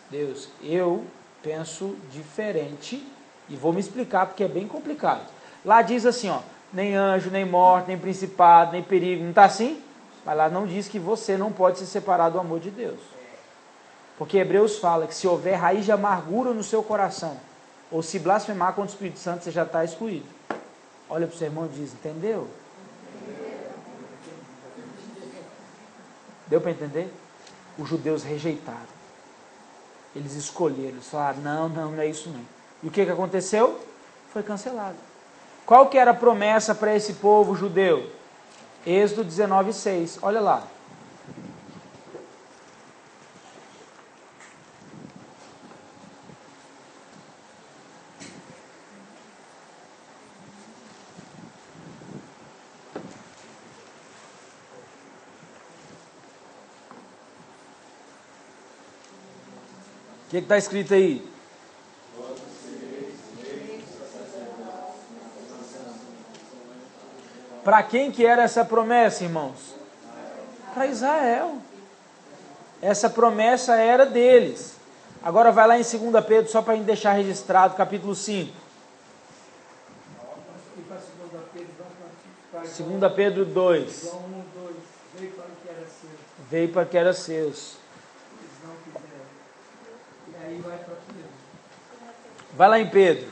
Deus. Eu penso diferente e vou me explicar porque é bem complicado. Lá diz assim, ó, nem anjo, nem morte, nem principado, nem perigo, não está assim? Mas lá não diz que você não pode se separar do amor de Deus. Porque Hebreus fala que se houver raiz de amargura no seu coração, ou se blasfemar contra o Espírito Santo, você já está excluído. Olha para o seu irmão e diz, entendeu? Deu para entender? Os judeus rejeitaram. Eles escolheram, eles falaram, não é isso não. E o que aconteceu? Foi cancelado. Qual que era a promessa para esse povo judeu? Êxodo 19:6, olha lá. O que está escrito aí? Para quem que era essa promessa, irmãos? Para Israel. Essa promessa era deles. Agora vai lá em 2 Pedro, só para a gente deixar registrado, capítulo 5. 2 Pedro 2. Veio para que era seus. Vai lá em Pedro.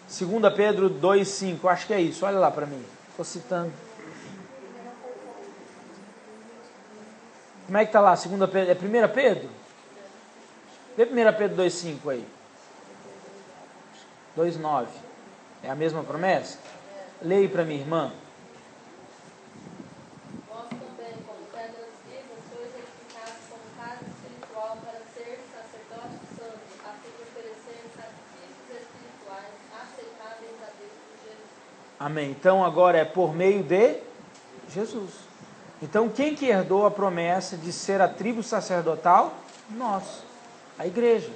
2 Pedro 2,5. Acho que é isso. Olha lá para mim. Estou citando. Como é que está lá? 2 Pedro. É 1 Pedro? Vê 1 Pedro 2,5 aí. 2,9. É a mesma promessa? Leia para mim, irmã. Amém. Então agora é por meio de Jesus. Então quem que herdou a promessa de ser a tribo sacerdotal? Nós, a igreja.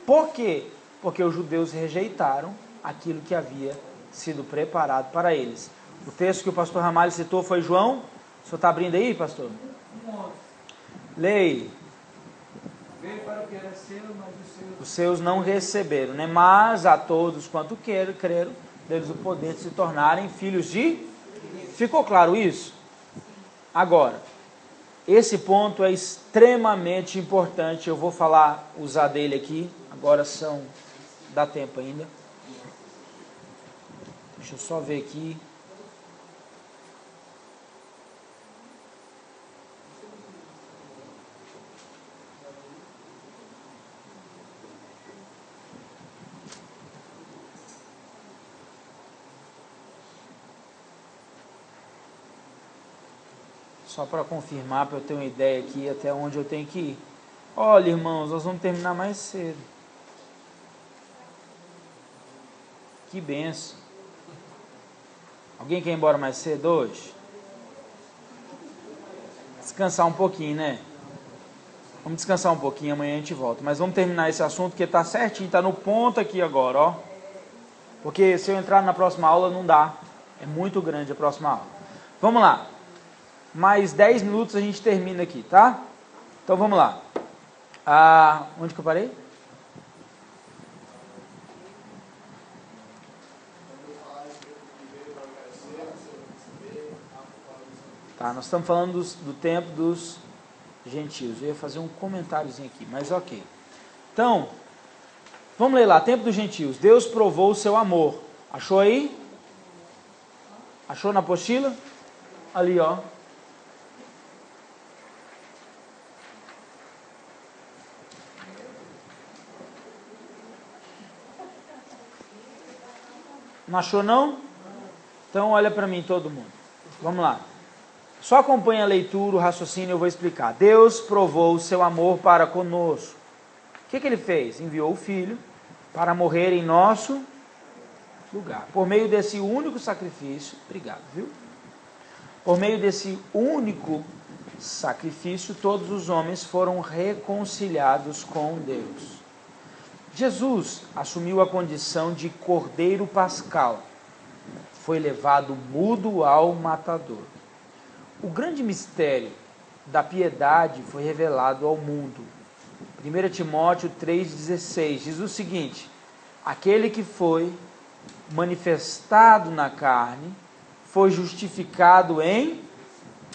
Por quê? Porque os judeus rejeitaram aquilo que havia sido preparado para eles. O texto que o pastor Ramalho citou foi João. O senhor está abrindo aí, pastor? Leia. Veio para o que era seu, mas os seus não receberam, né? Mas a todos quanto creram, deles o poder de se tornarem filhos de... Ficou claro isso? Agora, esse ponto é extremamente importante. Eu vou usar dele aqui. Agora dá tempo ainda. Deixa eu só ver aqui. Só para confirmar, para eu ter uma ideia aqui até onde eu tenho que ir. Olha, irmãos, nós vamos terminar mais cedo. Que benção. Alguém quer ir embora mais cedo hoje? Descansar um pouquinho, né? Vamos descansar um pouquinho, amanhã a gente volta. Mas vamos terminar esse assunto, porque está certinho, está no ponto aqui agora, ó. Porque se eu entrar na próxima aula, não dá. É muito grande a próxima aula. Vamos lá. Mais 10 minutos a gente termina aqui, tá? Então vamos lá. Onde que eu parei? Tá, nós estamos falando do tempo dos gentios. Eu ia fazer um comentáriozinho aqui, mas ok. Então, vamos ler lá, tempo dos gentios. Deus provou o seu amor. Achou aí? Achou na apostila? Ali, ó. Não achou não? Então olha para mim todo mundo. Vamos lá. Só acompanha a leitura, o raciocínio, eu vou explicar. Deus provou o seu amor para conosco. O que ele fez? Enviou o Filho para morrer em nosso lugar. Por meio desse único sacrifício, obrigado, viu? Por meio desse único sacrifício, todos os homens foram reconciliados com Deus. Jesus assumiu a condição de cordeiro pascal. Foi levado mudo ao matador. O grande mistério da piedade foi revelado ao mundo. 1 Timóteo 3,16 diz o seguinte: aquele que foi manifestado na carne foi justificado em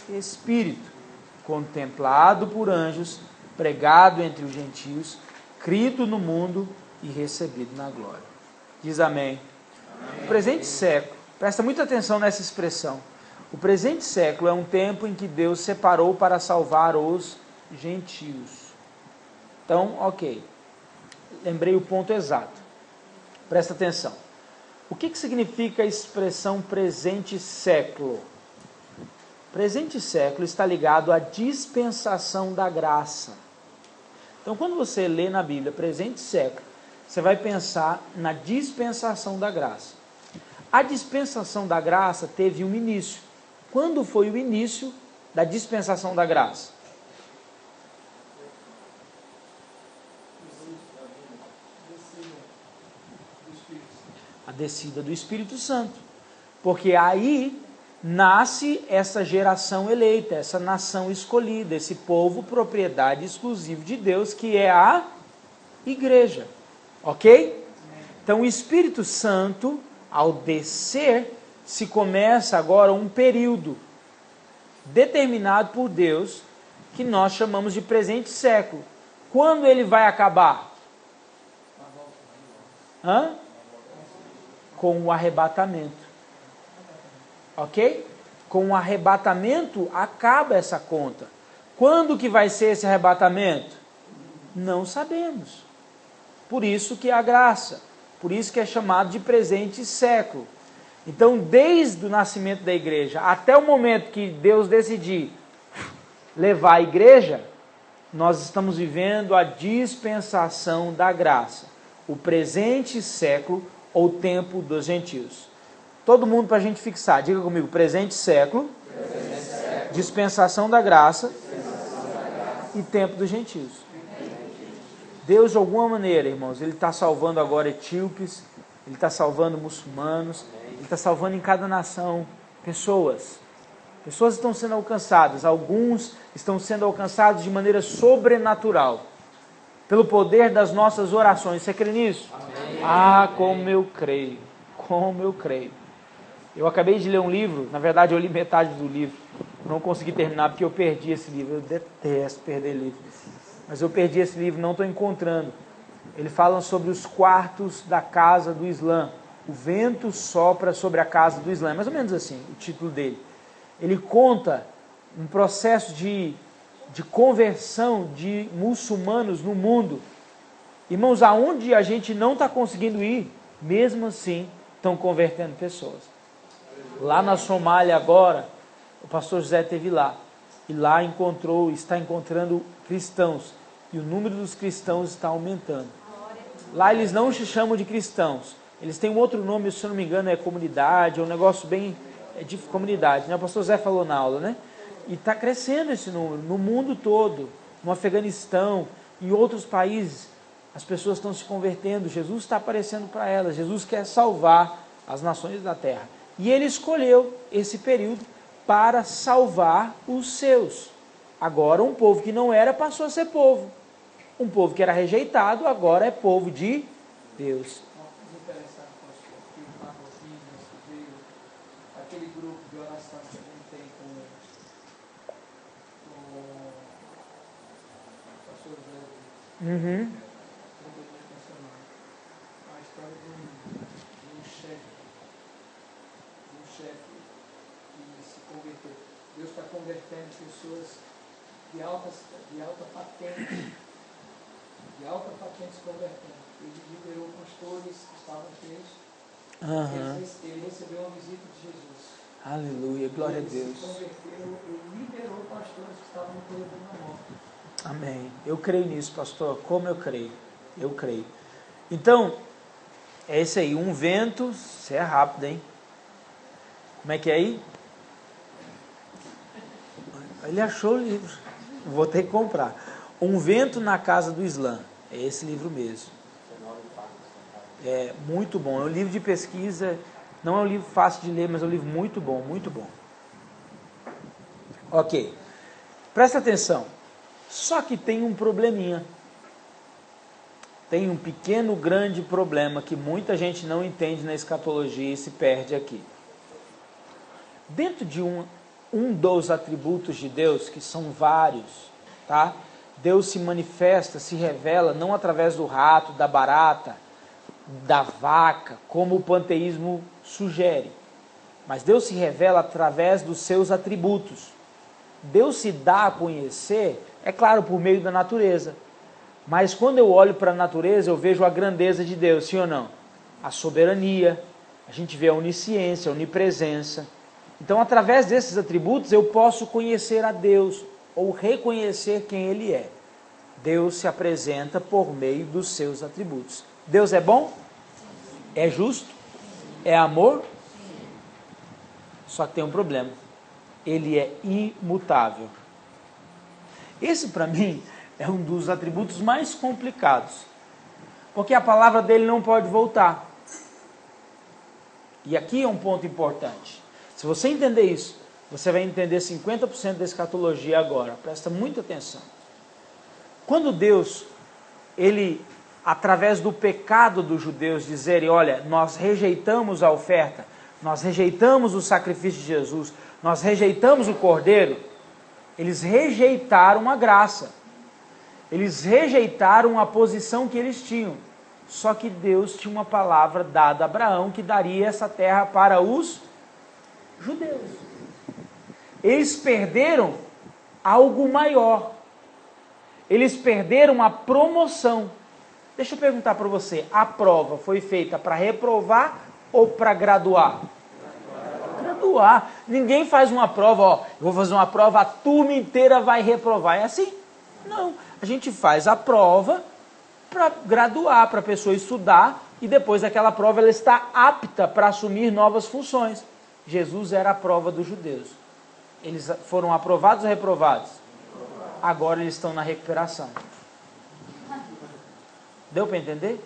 espírito, contemplado por anjos, pregado entre os gentios, crido no mundo e recebido na glória. Diz amém. O presente século, presta muita atenção nessa expressão. O presente século é um tempo em que Deus separou para salvar os gentios. Então, ok. Lembrei o ponto exato. Presta atenção. O que significa a expressão presente século? Presente século está ligado à dispensação da graça. Então, quando você lê na Bíblia presente século, você vai pensar na dispensação da graça. A dispensação da graça teve um início. Quando foi o início da dispensação da graça? A descida do Espírito Santo. Porque aí nasce essa geração eleita, essa nação escolhida, esse povo propriedade exclusiva de Deus, que é a igreja. Ok? Então o Espírito Santo, ao descer, se começa agora um período determinado por Deus, que nós chamamos de presente século. Quando ele vai acabar? Com o arrebatamento. Ok? Com o arrebatamento acaba essa conta. Quando que vai ser esse arrebatamento? Não sabemos. Por isso que é a graça. Por isso que é chamado de presente século. Então, desde o nascimento da igreja até o momento que Deus decidir levar a igreja, nós estamos vivendo a dispensação da graça. O presente século ou tempo dos gentios. Todo mundo para a gente fixar. Diga comigo, presente século, dispensação da graça, e tempo dos gentios. Deus, de alguma maneira, irmãos, Ele está salvando agora etíopes, Ele está salvando muçulmanos, Ele está salvando em cada nação pessoas. Pessoas estão sendo alcançadas, alguns estão sendo alcançados de maneira sobrenatural, pelo poder das nossas orações. Você crê nisso? Amém. Ah, como eu creio, como eu creio. Eu acabei de ler um livro, na verdade eu li metade do livro, não consegui terminar porque eu perdi esse livro. Eu detesto perder livro. Mas eu perdi esse livro, não estou encontrando. Ele fala sobre os quartos da casa do Islã. O vento sopra sobre a casa do Islã. Mais ou menos assim, o título dele. Ele conta um processo de conversão de muçulmanos no mundo. Irmãos, aonde a gente não está conseguindo ir, mesmo assim, estão convertendo pessoas. Lá na Somália agora, o pastor José esteve lá. E lá está encontrando cristãos. E o número dos cristãos está aumentando. Lá eles não se chamam de cristãos. Eles têm um outro nome, se eu não me engano, é comunidade, é um negócio bem de comunidade, né? O pastor Zé falou na aula, né? E está crescendo esse número, no mundo todo, no Afeganistão, em outros países, as pessoas estão se convertendo, Jesus está aparecendo para elas, Jesus quer salvar as nações da terra. E ele escolheu esse período para salvar os seus. Agora um povo que não era passou a ser povo. Um povo que era rejeitado, agora é povo de Deus. Aquele grupo de oração que a gente tem com o pastor José, a história de um chefe que se converteu. Deus está convertendo pessoas de alta patente se convertendo. Ele liberou pastores que estavam presos. Ele recebeu uma visita de Jesus. Aleluia, glória a Deus. Ele se converteu e liberou pastores que estavam no corredor da morte. Amém. Eu creio nisso, pastor. Como eu creio? Eu creio. Então, é isso aí. Um vento. Você é rápido, hein? Como é que é aí? Ele achou o livro. Vou ter que comprar. Um vento na casa do Islã. É esse livro mesmo. É muito bom. É um livro de pesquisa. Não é um livro fácil de ler, mas é um livro muito bom, muito bom. Ok. Presta atenção. Só que tem um probleminha. Tem um pequeno, grande problema que muita gente não entende na escatologia e se perde aqui. Dentro de um dos atributos de Deus, que são vários, tá? Deus se manifesta, se revela, não através do rato, da barata, da vaca, como o panteísmo sugere. Mas Deus se revela através dos seus atributos. Deus se dá a conhecer, é claro, por meio da natureza. Mas quando eu olho para a natureza, eu vejo a grandeza de Deus, sim ou não? A soberania, a gente vê a onisciência, a onipresença. Então, através desses atributos, eu posso conhecer a Deus, ou reconhecer quem Ele é. Deus se apresenta por meio dos seus atributos. Deus é bom? É justo? É amor? Só que tem um problema. Ele é imutável. Esse, para mim, é um dos atributos mais complicados. Porque a palavra dele não pode voltar. E aqui é um ponto importante. Se você entender isso, você vai entender 50% da escatologia agora. Presta muita atenção. Quando Deus, ele, através do pecado dos judeus, dizerem, olha, nós rejeitamos a oferta, nós rejeitamos o sacrifício de Jesus, nós rejeitamos o Cordeiro, eles rejeitaram a graça. Eles rejeitaram a posição que eles tinham. Só que Deus tinha uma palavra dada a Abraão que daria essa terra para os judeus. Eles perderam algo maior. Eles perderam a promoção. Deixa eu perguntar para você, a prova foi feita para reprovar ou para graduar? Graduar. Ninguém faz uma prova, ó, eu vou fazer uma prova, a turma inteira vai reprovar. É assim? Não. A gente faz a prova para graduar, para a pessoa estudar e depois daquela prova ela está apta para assumir novas funções. Jesus era a prova dos judeus. Eles foram aprovados ou reprovados? Agora eles estão na recuperação. Deu para entender?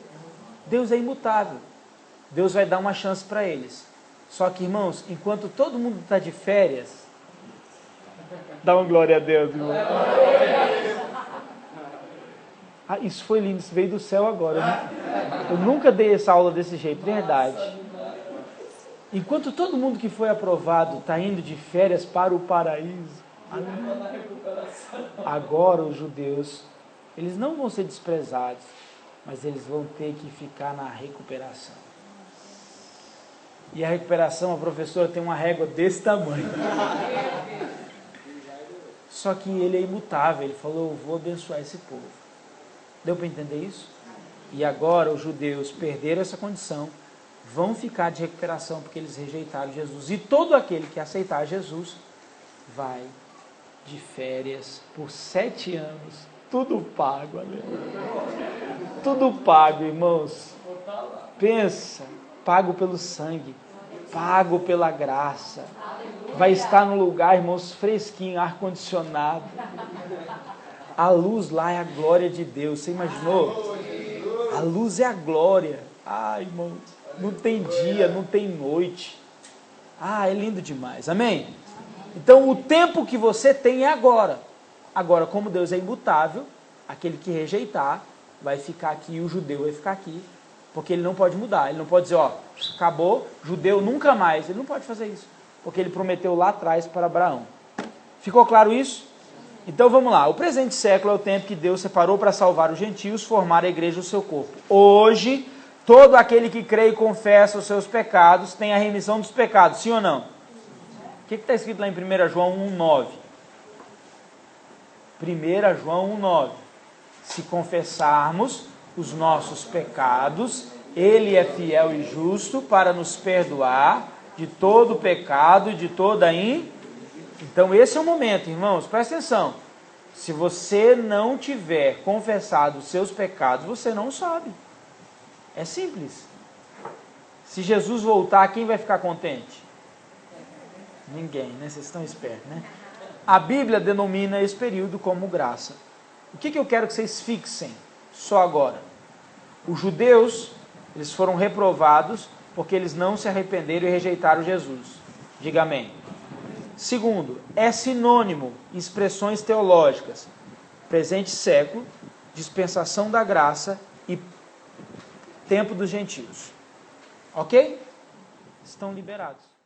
Deus é imutável. Deus vai dar uma chance para eles. Só que, irmãos, enquanto todo mundo está de férias, dá uma glória a Deus, irmão. Ah, isso foi lindo, isso veio do céu agora. Eu nunca dei essa aula desse jeito, verdade. Enquanto todo mundo que foi aprovado está indo de férias para o paraíso, agora os judeus, eles não vão ser desprezados, mas eles vão ter que ficar na recuperação. E a recuperação, a professora tem uma régua desse tamanho. Só que ele é imutável, ele falou, eu vou abençoar esse povo. Deu para entender isso? E agora os judeus perderam essa condição, vão ficar de recuperação porque eles rejeitaram Jesus. E todo aquele que aceitar Jesus vai de férias por 7 anos, tudo pago, aleluia. Tudo pago, irmãos. Pensa, pago pelo sangue, pago pela graça. Vai estar no lugar, irmãos, fresquinho, ar-condicionado. A luz lá é a glória de Deus. Você imaginou? A luz é a glória. Ai, irmãos, não tem dia, não tem noite. É lindo demais. Amém? Então, o tempo que você tem é agora. Agora, como Deus é imutável, aquele que rejeitar vai ficar aqui e o judeu vai ficar aqui. Porque ele não pode mudar. Ele não pode dizer, acabou, judeu nunca mais. Ele não pode fazer isso. Porque ele prometeu lá atrás para Abraão. Ficou claro isso? Então vamos lá. O presente século é o tempo que Deus separou para salvar os gentios, formar a igreja o seu corpo. Hoje, todo aquele que crê e confessa os seus pecados tem a remissão dos pecados. Sim ou não? O que está escrito lá em 1 João 1,9? 1 João 1,9. Se confessarmos os nossos pecados, Ele é fiel e justo para nos perdoar de todo pecado e de toda Então esse é o momento, irmãos, presta atenção. Se você não tiver confessado os seus pecados, você não sobe. É simples. Se Jesus voltar, quem vai ficar contente? Ninguém, né? Vocês estão espertos, né? A Bíblia denomina esse período como graça. O que eu quero que vocês fixem só agora? Os judeus, eles foram reprovados porque eles não se arrependeram e rejeitaram Jesus. Diga amém. Segundo, é sinônimo, expressões teológicas, presente século, dispensação da graça e tempo dos gentios. Ok? Estão liberados.